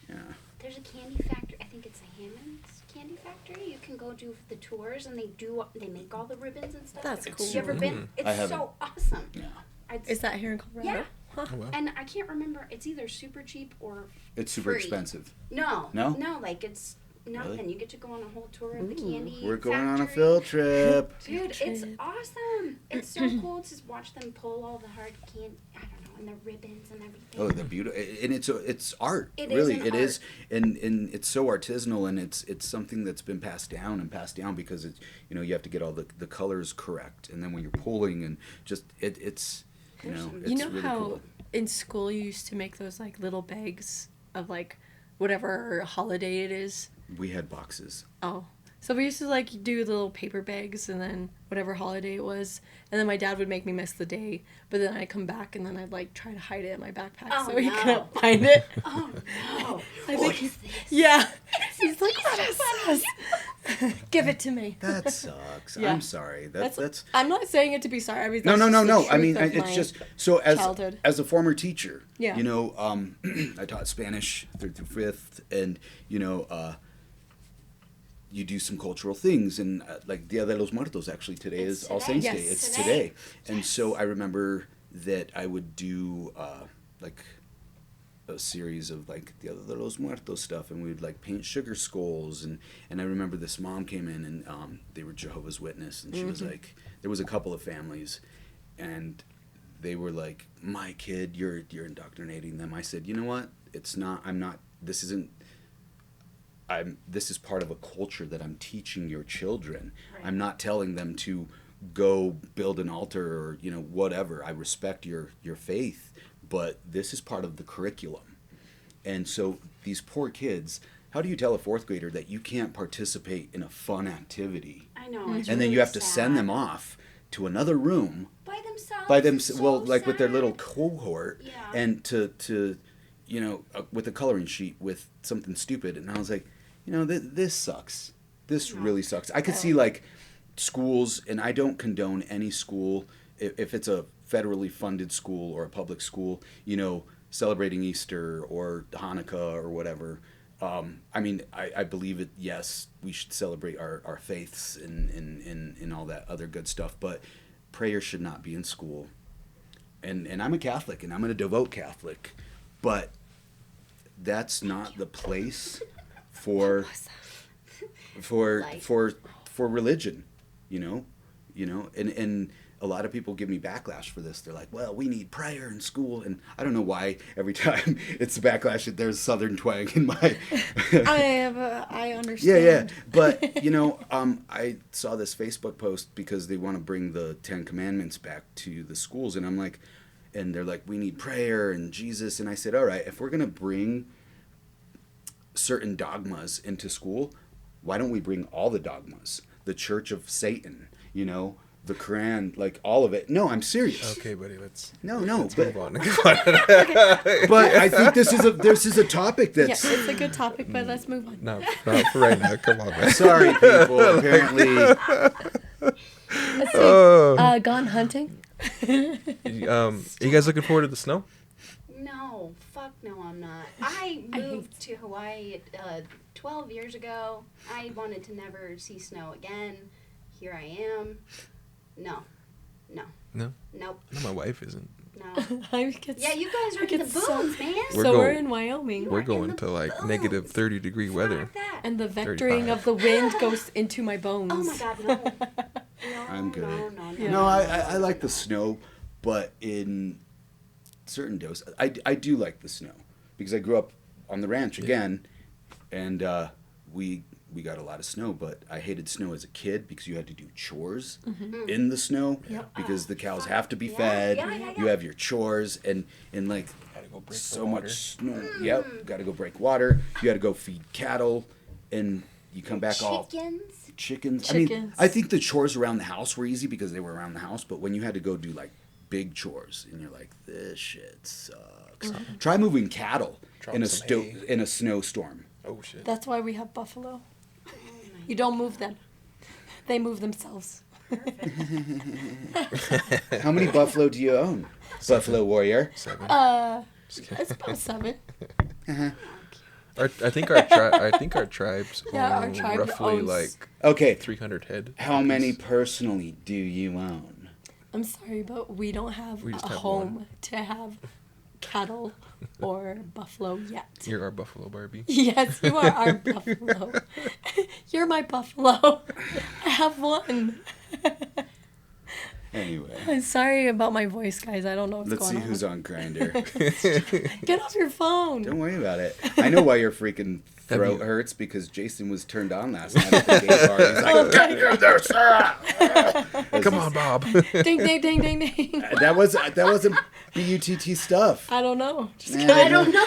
yeah. There's a candy factory. I think it's a Hammond's Candy Factory. You can go do the tours, and they make all the ribbons and stuff. That's Have cool. you ever been? It's I haven't. so awesome. Yeah. Is that here in Colorado? Yeah. Huh. Oh, wow. And I can't remember. It's either super cheap or It's super free. expensive. No. No? Like it's nothing. Really? You get to go on a whole tour of the Ooh. candy. We're going on a factory. field trip. Dude, it's trip. awesome. It's so cool to watch them pull all the hard candy. I don't know, and the ribbons and everything. Oh, the beautiful, and it's art. It is really, an it is, art. and it's so artisanal, and it's something that's been passed down because it's you have to get all the colors correct, and then when you're pulling and just it's it's You know really how cool. in school you used to make those like little bags of like whatever holiday it is? We had boxes. Oh. So we used to like do the little paper bags and then whatever holiday it was. And then my dad would make me miss the day. But then I'd come back and then I'd like try to hide it in my backpack Oh, so he no. couldn't find it. Oh no! I What think is this? yeah. He's like, what is this? Give it to me. That sucks. Yeah. I'm sorry. That's I'm not saying it to be sorry. I mean, no. that's just the I mean, truth of it's my just so childhood. as a former teacher. Yeah. I taught Spanish third through fifth, and you do some cultural things, and like Dia de los Muertos actually today It's is All today. Saints Day. Yes. It's Today. today, and so I remember that I would do like a series of like Dia de los Muertos stuff, and we would like paint sugar skulls, and I remember this mom came in, and they were Jehovah's Witness, and she was like, there was a couple of families, and they were like, my kid, you're indoctrinating them. I said, you know what? It's not. I'm not. This isn't. This is part of a culture that I'm teaching your children. Right. I'm not telling them to go build an altar or whatever. I respect your faith, but this is part of the curriculum. And so these poor kids, how do you tell a fourth grader that you can't participate in a fun activity? I know. It's And then really you have to sad. send them off to another room by themselves. by them, It's so well, like with their little sad. cohort, Yeah. and to with a coloring sheet with something stupid. And I was like, this sucks. This No. really sucks. I could see like schools, and I don't condone any school if it's a federally funded school or a public school, celebrating Easter or Hanukkah or whatever. I mean, I believe it. Yes, we should celebrate our faiths and all that other good stuff. But prayer should not be in school. And I'm a Catholic, and I'm a devout Catholic, but that's not the place for religion, and a lot of people give me backlash for this. They're like, well, we need prayer in school. And I don't know why every time it's backlash that there's Southern twang in my... I understand. Yeah. But, I saw this Facebook post because they want to bring the 10 Commandments back to the schools. And I'm like, and they're like, we need prayer and Jesus. And I said, all right, if we're going to bring certain dogmas into school, why don't we bring all the dogmas? The Church of Satan, the Quran, like all of it. No, I'm serious. Okay, buddy, let's move on. But I think this is a topic that's... Yeah, it's a good topic, but let's move on. No, for right now. Come on, man. Sorry, people. Apparently... Let's see. Gone hunting? Are you guys looking forward to the snow? No, fuck no, I'm not. I moved to Hawaii 12 years ago. I wanted to never see snow again. Here I am. No. No? Nope. No, my wife isn't. No. Yeah, you guys are in the boons, man. We're in Wyoming. We're going to like negative 30-degree weather. And the vectoring 35. of the wind goes into my bones. Oh my God, no. I'm good. No. No, I like the snow, but in certain doses. I do like the snow because I grew up on the ranch again, and we got a lot of snow, but I hated snow as a kid because you had to do chores in the snow because the cows have to be fed. You have your chores and like Gotta go break so the water. much snow. Yep, got to go break water. You got to go feed cattle, and you come back all chickens. I mean, I think the chores around the house were easy because they were around the house, but when you had to go do like big chores, and you're like, this shit sucks. Try moving cattle Drop in some hay. in a snowstorm. Oh shit. That's why we have buffalo. You don't move them. They move themselves. How many buffalo do you own, Buffalo Warrior? 7. It's about 7. I think our tribes Yeah, our own tribe roughly owns- like Okay, 300 head. how many personally do you own? I'm sorry, but we don't have We just a have home one. to have cattle or buffalo yet. You're our Buffalo Barbie. Yes, you are our buffalo. You're my buffalo. I have one. Anyway, I'm sorry about my voice, guys. I don't know what's let's see going on. who's on Grinder. Get off your phone. Don't worry about it. I know why your freaking throat hurts because Jason was turned on last night at the gay bar. He's like, "Get you there, sir!" Come on, Bob. Ding, ding, ding, ding, ding. That wasn't BUTT stuff. I don't know. Just Yeah, kidding. I don't know.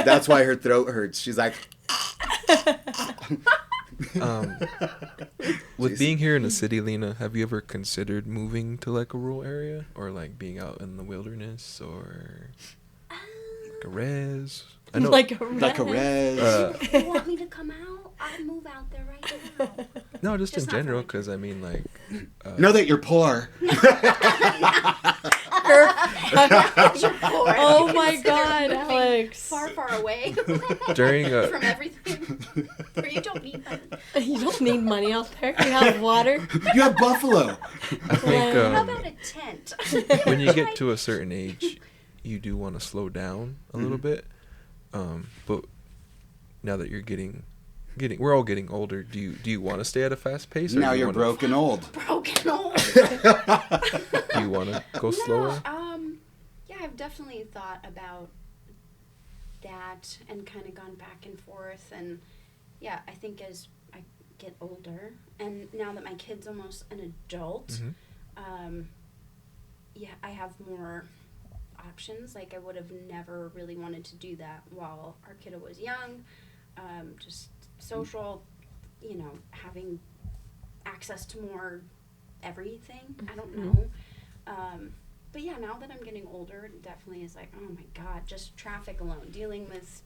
That's why her throat hurts. She's like, With being here in the city, Lina, have you ever considered moving to like a rural area or like being out in the wilderness or like a res? I know. Like a like a red. res. You want me to come out? I'd move out there right now. No, just in Just not general, for because I mean, like, Know that you're poor. Oh my God, Alex. Far, far away during from everything. Where you don't need money. You don't need money out there. You have water. You have buffalo. I think How about a tent? when you get to a certain age, you do want to slow down a little bit. But now that you're getting, we're all getting older. Do you want to stay at a fast pace? Or Now do you you're wanna- broken old. Broken old. Do you want to go slower? Yeah, I've definitely thought about that and kind of gone back and forth. And yeah, I think as I get older, and now that my kid's almost an adult, yeah, I have more options. Like I would have never really wanted to do that while our kiddo was young. Just social, having access to more everything. I don't know. But yeah, now that I'm getting older, it definitely is like, oh my God, just traffic alone, dealing with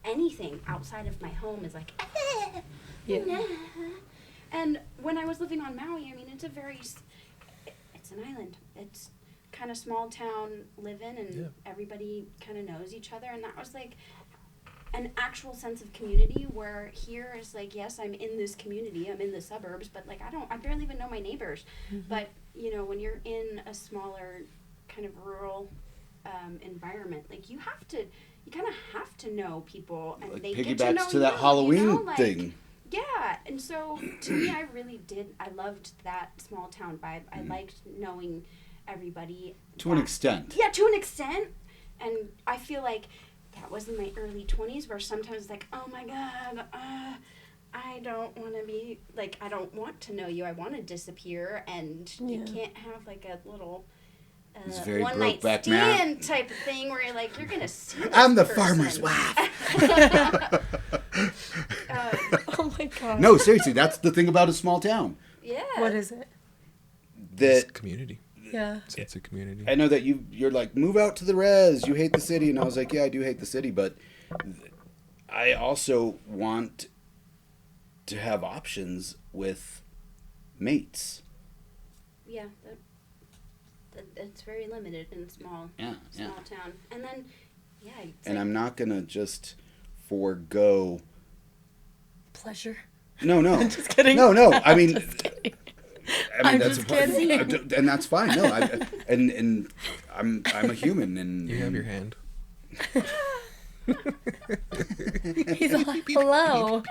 anything outside of my home is like, Yeah. nah. And when I was living on Maui, I mean, it's an island. It's kind of small town living, and everybody kind of knows each other, and that was like an actual sense of community, where here is like, yes, I'm in this community, I'm in the suburbs, but like I barely even know my neighbors. But when you're in a smaller kind of rural environment, like you kind of have to know people, and Like they get to know piggybacks to that you, Halloween like, thing. Yeah, and so to me, I loved that small town vibe. I liked knowing everybody. To an extent. Yeah, to an extent. And I feel like that was in my early 20s where sometimes it's like, oh my God, I don't want to be, like, I don't want to know you. I want to disappear. And you can't have, like, a little It's very one night Brokeback stand Mountain. type of thing where you're like, you're going to see this I'm the person. farmer's wife. Oh my god. No, seriously, that's the thing about a small town. Yeah. What is it? It's That community. Yeah. Sense of community. I know that you're like, move out to the res. You hate the city, and I was like, yeah, I do hate the city, but I also want to have options with mates. Yeah. It's very limited in small town. And then, yeah. It's And like, I'm not gonna just forego. Pleasure. No. Just kidding. No. I mean, Just kidding. I mean I'm that's just kidding. and that's fine. No, and I'm a human, and You have your hand. He's like, hello.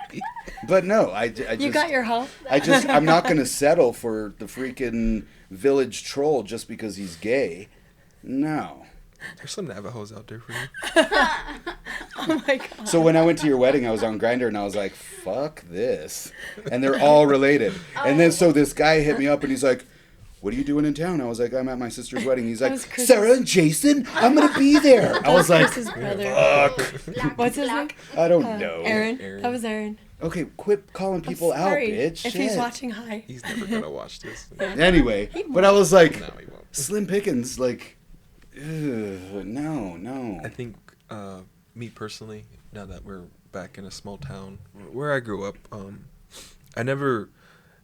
But no, I just You got your hoe? I'm not gonna settle for the freaking village troll just because he's gay. No. There's some Navajos out there for you. Oh my god. So when I went to your wedding, I was on Grindr and I was like, "Fuck this," and they're all related. And then so this guy hit me up and he's like, "What are you doing in town?" I was like, "I'm at my sister's wedding." He's like, was Chris's- "Sarah and Jason, I'm gonna be there." I was like, Chris's brother. "Fuck." What's his name? I don't know. Aaron. Aaron. That was Aaron. Okay, quit calling people I'm out, sorry. bitch. If he's Shit. watching, hi. He's never gonna watch this. Anyway, but I was like, No, he won't. Slim Pickens, like, ugh, no. I think me personally, now that we're back in a small town where I grew up, I never,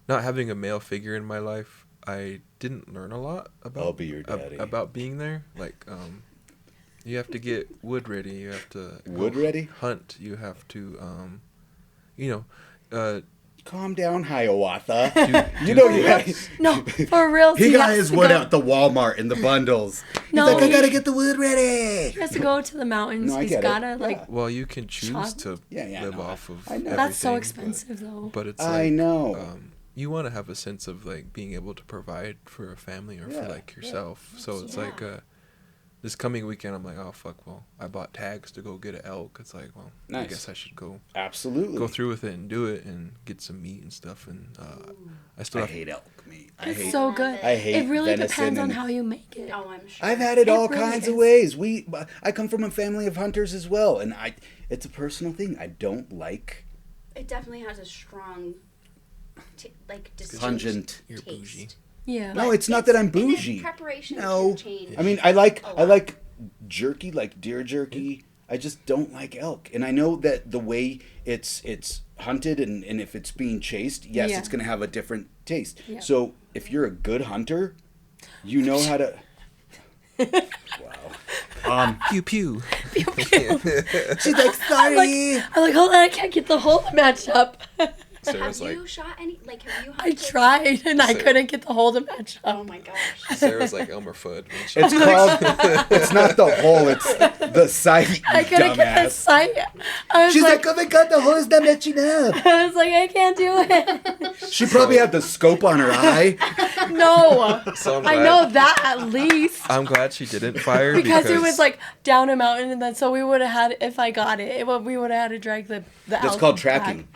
not having a male figure in my life, I didn't learn a lot about. I'll be your daddy. About being there, like you have to get wood ready. You have to Wood go ready? hunt. You have to Calm down, Hiawatha. do You know, things. No, for real. he got has his to wood go- out the Walmart in the bundles. No, He's like, I he- gotta get the wood ready. He has to go to the mountains. No, I He's get it. gotta like. Yeah. Well, you can choose Chop. to Yeah, live no, off of. I know. That's so everything, expensive though. But it's I like, know. you want to have a sense of like being able to provide for a family or Yeah, for like yeah, yourself. So it's like this coming weekend, I'm like, oh fuck, well, I bought tags to go get an elk. It's like, well, I Nice. guess I should go Absolutely. through with it and do it and get some meat and stuff. And I still I have hate elk meat. I It's hate. so good. I hate It really venison depends on and- how you make it. oh, I'm sure. I've had it all really kinds of is. ways. I come from a family of hunters as well, and it's a personal thing. I don't like It definitely has a strong, distinct pungent. You're taste. bougie. Yeah. No, it's not that I'm And then bougie. preparation No. can change. I mean, I like a lot. jerky, like deer jerky. I just don't like elk, and I know that the way it's hunted and if it's being chased, yes, Yeah. it's gonna have a different taste. Yeah. So if you're a good hunter, you know how to. Wow. Pew pew. She's like, sorry. I'm like, hold on, I can't get the whole match up. Sarah's Have like, you shot any? Like, have you? I hunted- tried and I So- couldn't get the whole to match Oh up. my gosh. Sarah's like Elmer Fudd. When she It's called. It's not the hole. It's the site. You I couldn't get the dumbass. sight. I was She's like, like, oh my god, the hole is not matching up. I was like, I can't do it. She probably had the scope on her eye. No. So I'm I glad- know that at least. I'm glad she didn't fire Because it was like down a mountain, and then so we would have had, if I got it, we would have had to drag the That's elk called back. tracking.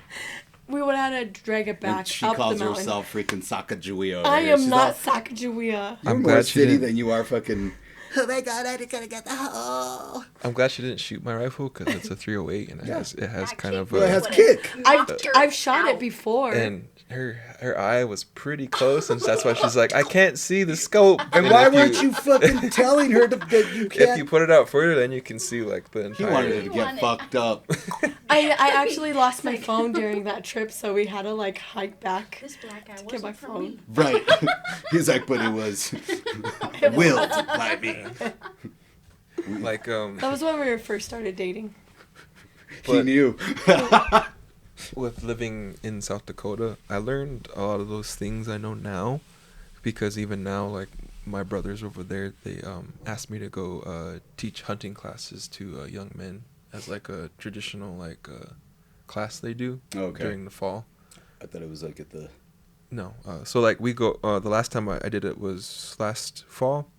We would have had to drag it back And she up calls the mountain. herself freaking Sacagawea over I here. am She's not all, Sacagawea. You're I'm more glad she city didn't. than you are fucking. Oh my god, I gotta get the hole. I'm glad she didn't shoot my rifle because it's a 308 and it has That kind of Well, it has would've kick. knocked her I've shot it out. before. and her eye was pretty close, and that's why she's like, I can't see the scope. And why weren't you fucking telling her that you If you can't? put it out further, then you can see like the He entire. wanted her to You get wanted- fucked up. I actually lost my phone during that trip, so we had to like hike back. This black guy get my wasn't for phone. me. Right. He's like, but it was willed by me. Like That was when we first started dating. He But- knew. with living in South Dakota, I learned a lot of those things I know now, because even now, like my brothers over there, they asked me to go teach hunting classes to young men as like a traditional like class they do Okay. during the fall. I thought it was like at the. No. So like we go. The last time I did it was last fall.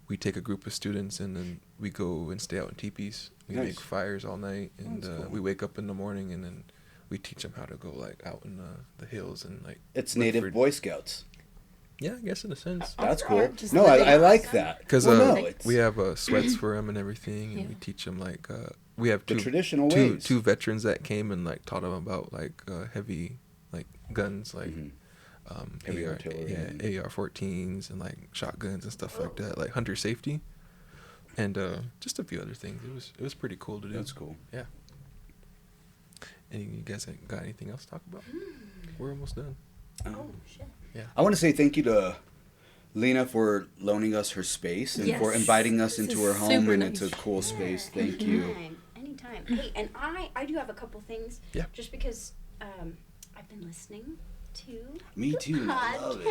We take a group of students and then we go and stay out in teepees. We Nice. make fires all night, and That's cool. we wake up in the morning and then we teach them how to go like out in the hills and like. It's look native for- Boy Scouts. Yeah, I guess in a sense. That's Or cool. just No, living I like awesome. that. Because Well, no, it's we have sweats for them and everything, and Yeah. we teach them like we have the two traditional two ways. two veterans that came and like taught them about like heavy like guns like Mhm. Heavy artillery and- AR-14s and like shotguns and stuff like that, like hunter safety, and just a few other things. It was pretty cool to do. That's cool. Yeah. And you guys ain't got anything else to talk about? We're almost done. Oh shit. I want to say thank you to Lina for loaning us her space and for Yes. inviting us This into is her home, super and nice. it's a cool space. Thank you. Anytime. Hey, and I do have a couple things. Yeah. Just because I've been listening to Me the too. I love it.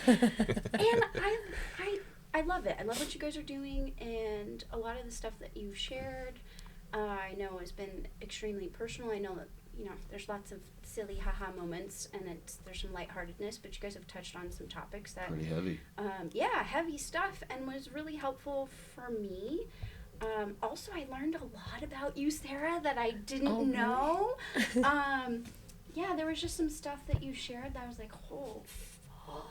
podcast. And I love it. I love what you guys are doing, and a lot of the stuff that you've shared, I know has been extremely personal. I know that there's lots of silly haha moments, and there's some lightheartedness, but you guys have touched on some topics that Pretty heavy. heavy stuff, and was really helpful for me. Also, I learned a lot about you, Sarah, that I didn't Oh, really? know. There was just some stuff that you shared that I was like, oh, fuck.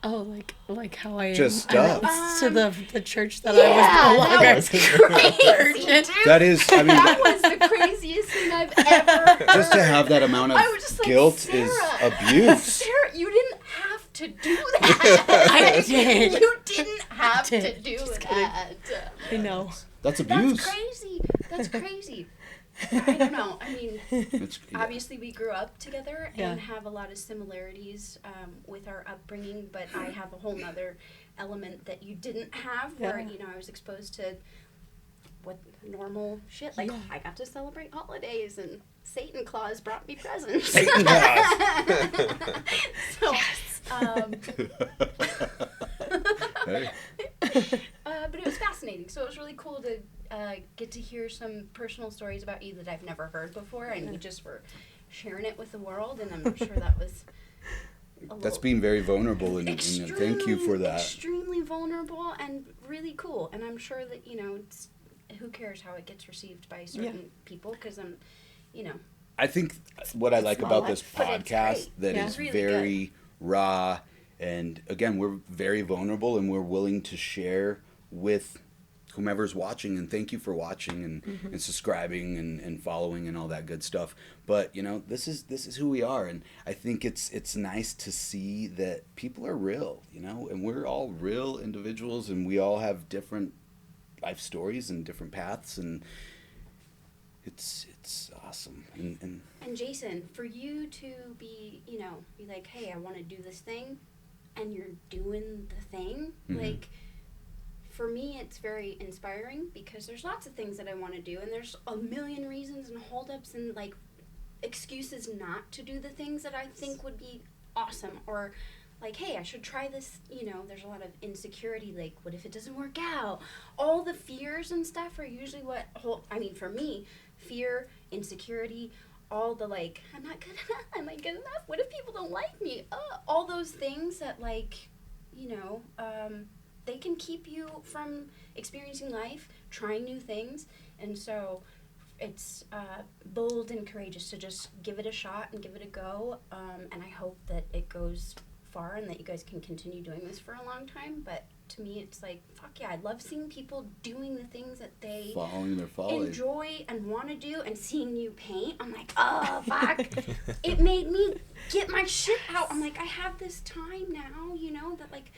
Oh, like how I Just am stuff. to the church that Yeah, I was no that longer was crazy, virgin. dude. That is, I mean, That was the craziest thing I've ever heard. just to have that amount of I was just like, guilt is Sarah, abuse. Sarah, you didn't have to do that. I did. You didn't have I did. to do Just that. I know. That's abuse. That's crazy. That's crazy. I don't know. I mean, It's, yeah. obviously we grew up together Yeah. and have a lot of similarities with our upbringing, but I have a whole nother element that you didn't have where, Yeah. I was exposed to what normal shit. Like, Yeah. I got to celebrate holidays and Satan Claus brought me presents. Satan Claus. So, Hey. but it was fascinating. So it was really cool to get to hear some personal stories about you that I've never heard before, and you just were sharing it with the world, and I'm sure that was That's being very vulnerable, and thank you for that. Extremely vulnerable and really cool, and I'm sure that it's, who cares how it gets received by certain people, because I'm, I think what I like about this but it's podcast great. that Yeah. is It's really very raw, and again, we're very vulnerable, and we're willing to share with whomever's watching, and thank you for watching and subscribing and following and all that good stuff. But this is who we are, and I think it's nice to see that people are real, and we're all real individuals, and we all have different life stories and different paths, and it's awesome. And And Jason, for you to be like, hey, I want to do this thing, and you're doing the thing, Mhm. like, for me, it's very inspiring, because there's lots of things that I want to do, and there's a million reasons and holdups and, like, excuses not to do the things that I think would be awesome, or, like, hey, I should try this, there's a lot of insecurity, like, what if it doesn't work out? All the fears and stuff are usually for me, fear, insecurity, all the, like, I'm not good enough, am I good enough? What if people don't like me? All those things that, like, they can keep you from experiencing life, trying new things, and so it's bold and courageous to just give it a shot and give it a go, and I hope that it goes far and that you guys can continue doing this for a long time. But to me, it's like, fuck yeah, I love seeing people doing the things that they following their folly. enjoy and want to do, and seeing you paint, I'm like, oh fuck. It made me get my shit out. I'm like, I have this time now, that, like,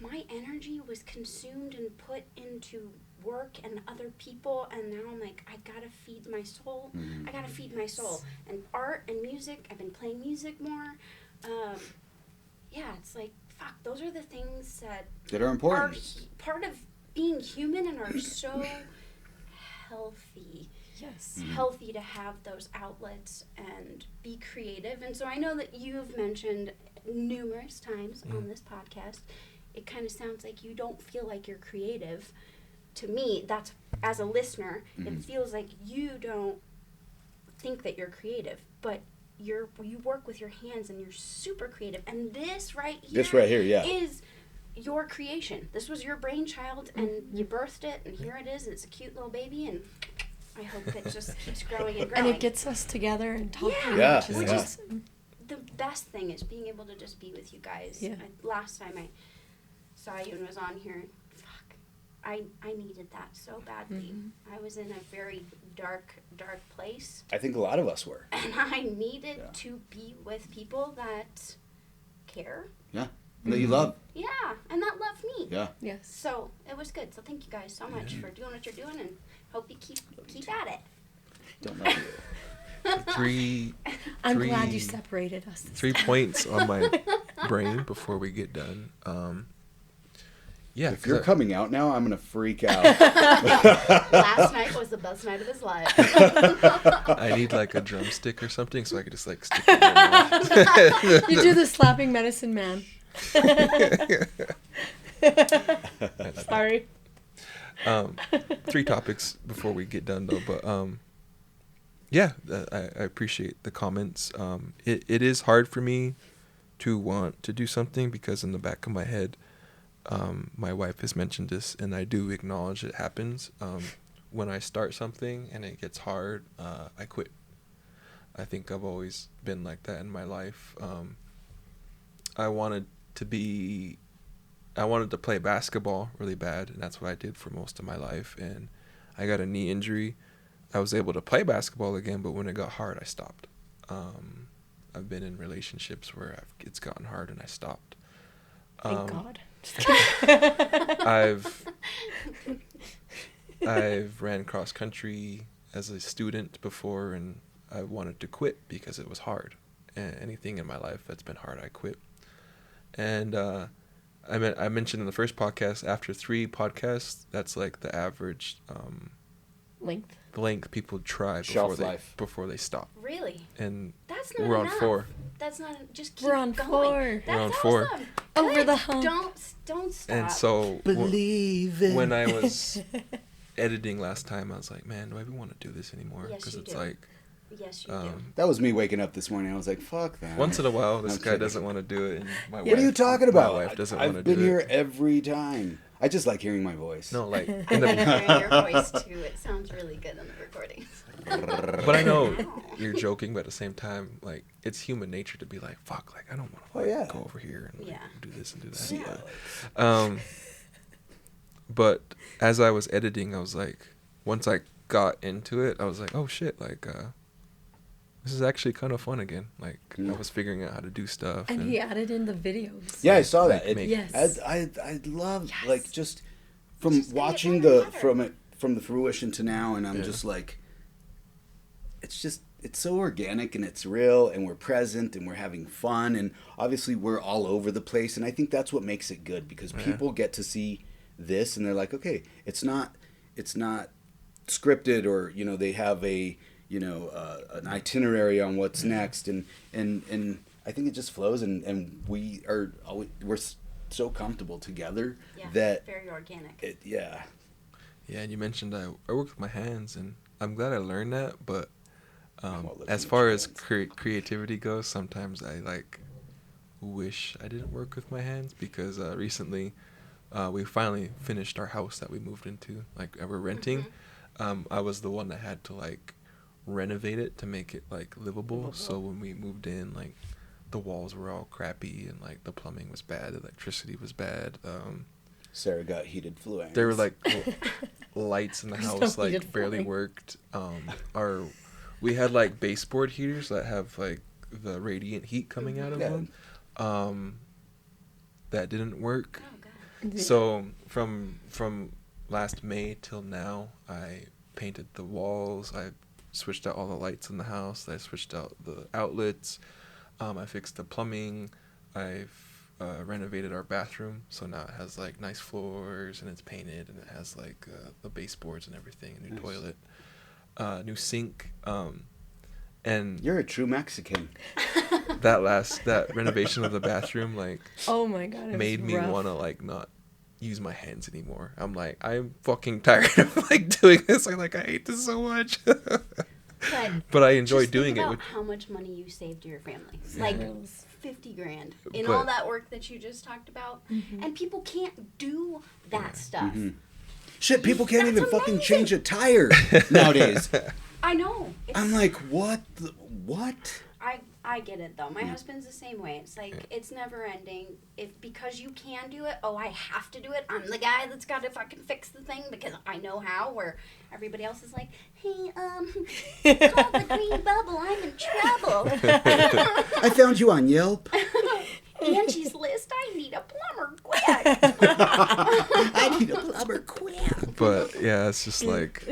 my energy was consumed and put into work and other people, and now I'm like, I gotta feed my soul. Mhm. I gotta feed my soul. And art and music, I've been playing music more. It's like, fuck, those are the things that That are are important. part of being human and are so healthy. Yes. It's healthy to have those outlets and be creative. And so I know that you've mentioned numerous times on this podcast, it kind of sounds like you don't feel like you're creative. To me, that's, as a listener, it feels like you don't think that you're creative, but you work with your hands and you're super creative. And this right here, yeah. is your creation. This was your brainchild, and you birthed it, and here it is. And it's a cute little baby, and I hope it just keeps growing and growing. And it gets us together and talking. Yeah. Which is The best thing is being able to just be with you guys. Yeah. Last time I saw you and was on here, I needed that so badly. Mm-hmm. I was in a very dark place, I think a lot of us were. and I needed Yeah. to be with people that care. Yeah. That you love. Yeah, and that love me. Yeah. yes. So it was good. So thank you guys so much for doing what you're doing, and hope you keep at it. Don't love you. Three I'm Three- glad you separated us. 3 points on my brain before we get done. Yeah, If you're 'cause coming out now, I'm gonna freak out. Last night was the best night of his life. I need like a drumstick or something so I could just like stick it in my mouth. You do the slapping medicine man. Sorry. 3 topics before we get done though, but yeah, I appreciate the comments. It is hard for me to want to do something because in the back of my head, my wife has mentioned this, and I do acknowledge it happens. When I start something and it gets hard, I quit. I think I've always been like that in my life. I wanted to play basketball really bad, and that's what I did for most of my life. And I got a knee injury. I was able to play basketball again, but when it got hard, I stopped. I've been in relationships where it's gotten hard and I stopped. Thank God. I've ran cross country as a student before, and I wanted to quit because it was hard. And anything in my life that's been hard, I quit. And I mentioned in the first podcast, after 3 podcasts, that's like the average Length. people try Shelf life. before they stop. Really? And That's not we're on enough. 4. That's not just keep We're on going. 4. That's We're on 4. awesome. Over Good. the hump. Don't stop. And so Believe it. when I was editing last time, I was like, man, do I even want to do this anymore? Yes, Because you it's do. like, Yes, you do. That was me waking up this morning. I was like, fuck that. once in a while, this I'm guy kidding. doesn't want to do it. And my What are you talking about? My wife doesn't I've want to been do here it. every time. I just like hearing my voice. No, like, I like hearing your voice too. It sounds really good on the recordings. but I know you're joking, but at the same time, like, it's human nature to be like, fuck, like, I don't want to yeah. go over here and like, Yeah. do this and do that. See, But, but as I was editing, I was like, once I got into it, I was like, oh shit, like, this is actually kind of fun again. Like, I was figuring out how to do stuff. And he added in the videos. Yeah, I saw that. Like, Yes. I love Yes. like just from Just make it watching better and from the fruition to now, and I'm Yeah. just like, it's so organic and it's real, and we're present and we're having fun, and obviously we're all over the place, and I think that's what makes it good because Yeah. people get to see this and they're like, okay, it's not scripted, or they have a an itinerary on what's next, and I think it just flows, and we're so comfortable together Yeah, that very organic. Yeah, and you mentioned I work with my hands, and I'm glad I learned that. But Well, as looking far at as your creativity goes, sometimes I like wish I didn't work with my hands because recently we finally finished our house that we moved into. Like, we're renting. I was the one that had to like renovate it to make it like livable. So when we moved in, like, the walls were all crappy and like the plumbing was bad, the electricity was bad. Sarah got heated fluids. There were like lights in the There's no house like heated barely flooring. worked. We had like baseboard heaters that have like the radiant heat coming out of Yeah. them. That didn't work. Oh god. So from last May till now, I painted the walls. I switched out all the lights in the house. I switched out the outlets. I fixed the plumbing. I've renovated our bathroom, so now it has like nice floors and it's painted, and it has like the baseboards and everything. A new Nice. toilet, new sink. And You're a true Mexican. that renovation of the bathroom like Oh my God. It made was me rough. want to like not use my hands anymore. I'm like, I'm fucking tired of like doing this. I hate this so much. But I enjoy just doing think it about with. how much money you saved to your family. Like Yes. 50 grand in But- all that work that you just talked about. Mm-hmm. And people can't do that stuff. Shit, people can't That's even fucking amazing. change a tire nowadays. I know. I'm like, what? What? I get it though. My husband's the same way. It's like it's never ending. If because you can do it, I have to do it. I'm the guy that's got to fucking fix the thing because I know how. Where everybody else is like, hey, call the green bubble. I'm in trouble. I found you on Yelp. Angie's list. I need a plumber quick. I need a plumber quick. But yeah, it's just like,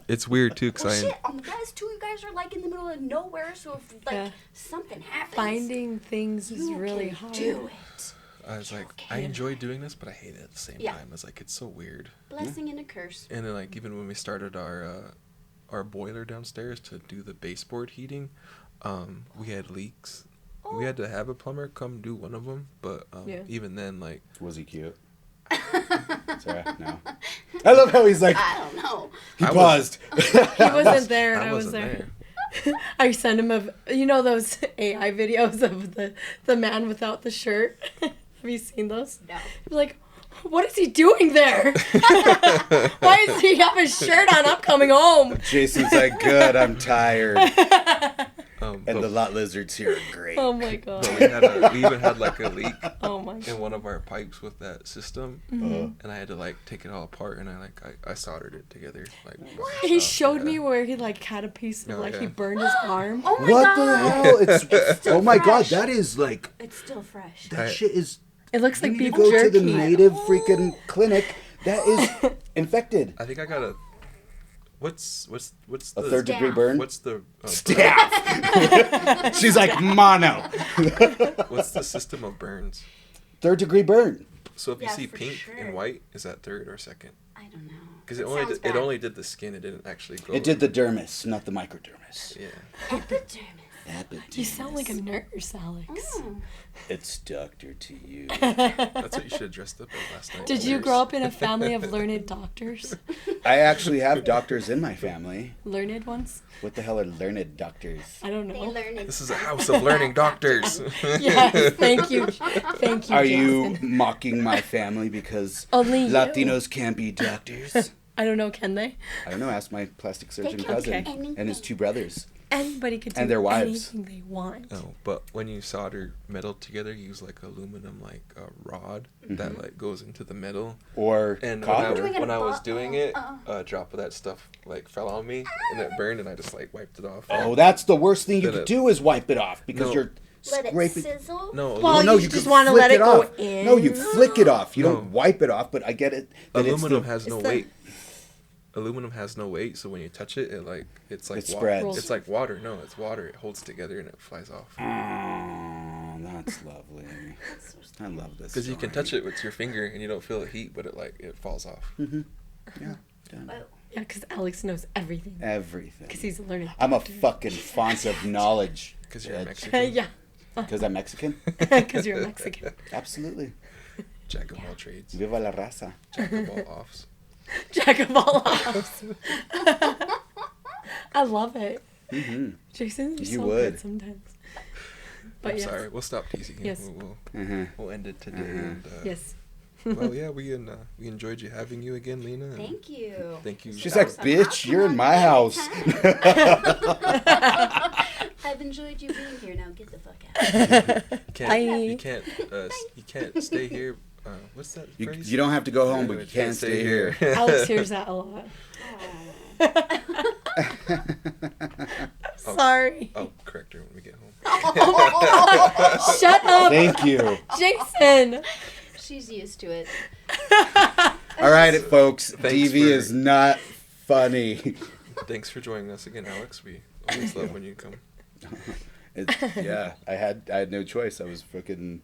it's weird too, cause Well, I. shit. On the guys too. You guys are like in the middle of nowhere. So if like Yeah. something happens, Finding things is you really can hard. do it. I was like, I enjoy doing this, but I hate it at the same Yeah. time. It's like it's so weird. Blessing and a curse. And then like even when we started our boiler downstairs to do the baseboard heating, we had leaks. We had to have a plumber come do one of them, but Yeah. even then, like, Was he cute? Sorry, no. I love how he's like, I don't know. he I paused. He wasn't there, and I I was wasn't there. there. I sent him those AI videos of the man without the shirt. Have you seen those? No. I'm like, what is he doing there? Why does he have his shirt on? I'm coming home. Jason's like, good, I'm tired. And And the lot lizards here are great. Oh my god. we even had like a leak Oh my god. in one of our pipes with that system, Mm-hmm. and I had to like take it all apart, and I soldered it together. Like He myself, showed yeah. me where he like had a piece of Oh, like he yeah. burned his arm. Oh my What god. the hell? It's oh my god, fresh. that is like, It's still fresh. that I- shit is, It looks you like need beef to go jerky. to the native freaking clinic. That is infected. I think I got a. What's A the third degree Staff. burn? What's the Staff. She's like, mono. what's the system of burns? Third degree burn. So if you Yeah, see for pink sure. and white, is that third or second? I don't know. Because It sounds it bad. only did the skin. It didn't actually go. It did the dermis, not the microdermis. Yeah. Epidermis. Epidermis. You sound like a nurse, Alex. Oh. It's doctor to you. That's what you should have dressed up as last night. Did you Nurse. grow up in a family of learned doctors? I actually have doctors in my family. Learned ones? What the hell are learned doctors? I don't They know. learn it. This is a house of learning doctors. Yes, thank you. Thank you, Are you Jackson. mocking my family because Only you. Latinos can't be doctors? I don't know, can they? I don't know. Ask my plastic surgeon can cousin do and his two brothers. Anybody could do And their wives. anything they want. No, but when you solder metal together, you use like aluminum, like a rod that like goes into the metal. Or And copper. Doing it when I was above- doing it, a drop of that stuff like fell on me and it burned, and I just like wiped it off. Oh, that's the worst thing you Did could it- do is wipe it off because No. you're Let it scraping. sizzle. No, Well, no, you just can wanna flick let it go off. in. No, you flick it off. You No. don't wipe it off. But I get it. That aluminum it's the, has no it's the- weight. Aluminum has no weight, so when you touch it, it's like It water. spreads. It's like water. No, it's water. It holds together and it flies off. Oh, that's lovely. I love this. Because you can story. touch it with your finger and you don't feel the heat, but it falls off. Yeah, done. Oh. Yeah, because Alex knows everything. Everything. Because he's a learned I'm a doctor. fucking font of knowledge. Because you're bitch. Mexican. Yeah, Because I'm Mexican? because you're Mexican. Absolutely. Jack of all trades. Viva la raza. Jack of all offs. Jack of all offs. I love it. Mm-hmm. Jason, you're You so would. good sometimes. But I'm yes. sorry. We'll stop teasing you. Yes. We'll end it today. Uh-huh. And, Yes. well, yeah, we enjoyed having you again, Lina. and Thank you. Thank you. She's like, bitch, you're in my house. I've enjoyed you being here. Now get the fuck out. You can't stay here. What's that phrase? You don't have to go home, but you Anyways, can't stay here. Alex hears that a lot. Sorry. I'll correct her when we get home. Shut up, Thank you. Jason. She's used to it. All right, folks. Thanks DV for- is not funny. Thanks for joining us again, Alex. We always love when you come. Yeah, I had no choice. I was freaking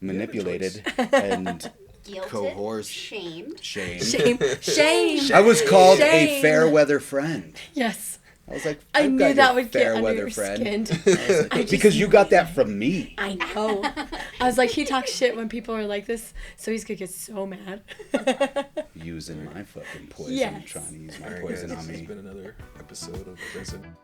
manipulated and Guilted. coerced. Shamed. Shamed. Shame. Shame. I was called a Shame. fair weather friend. Yes. I was like, I I've knew got that your would get fair under weather your friend. skin. I just Because you got that from me. I know. I was like, he talks shit when people are like this, so he's gonna get so mad. Using my fucking poison, Yes. trying to use my All right, poison guys, on this me. has been another episode of Resin.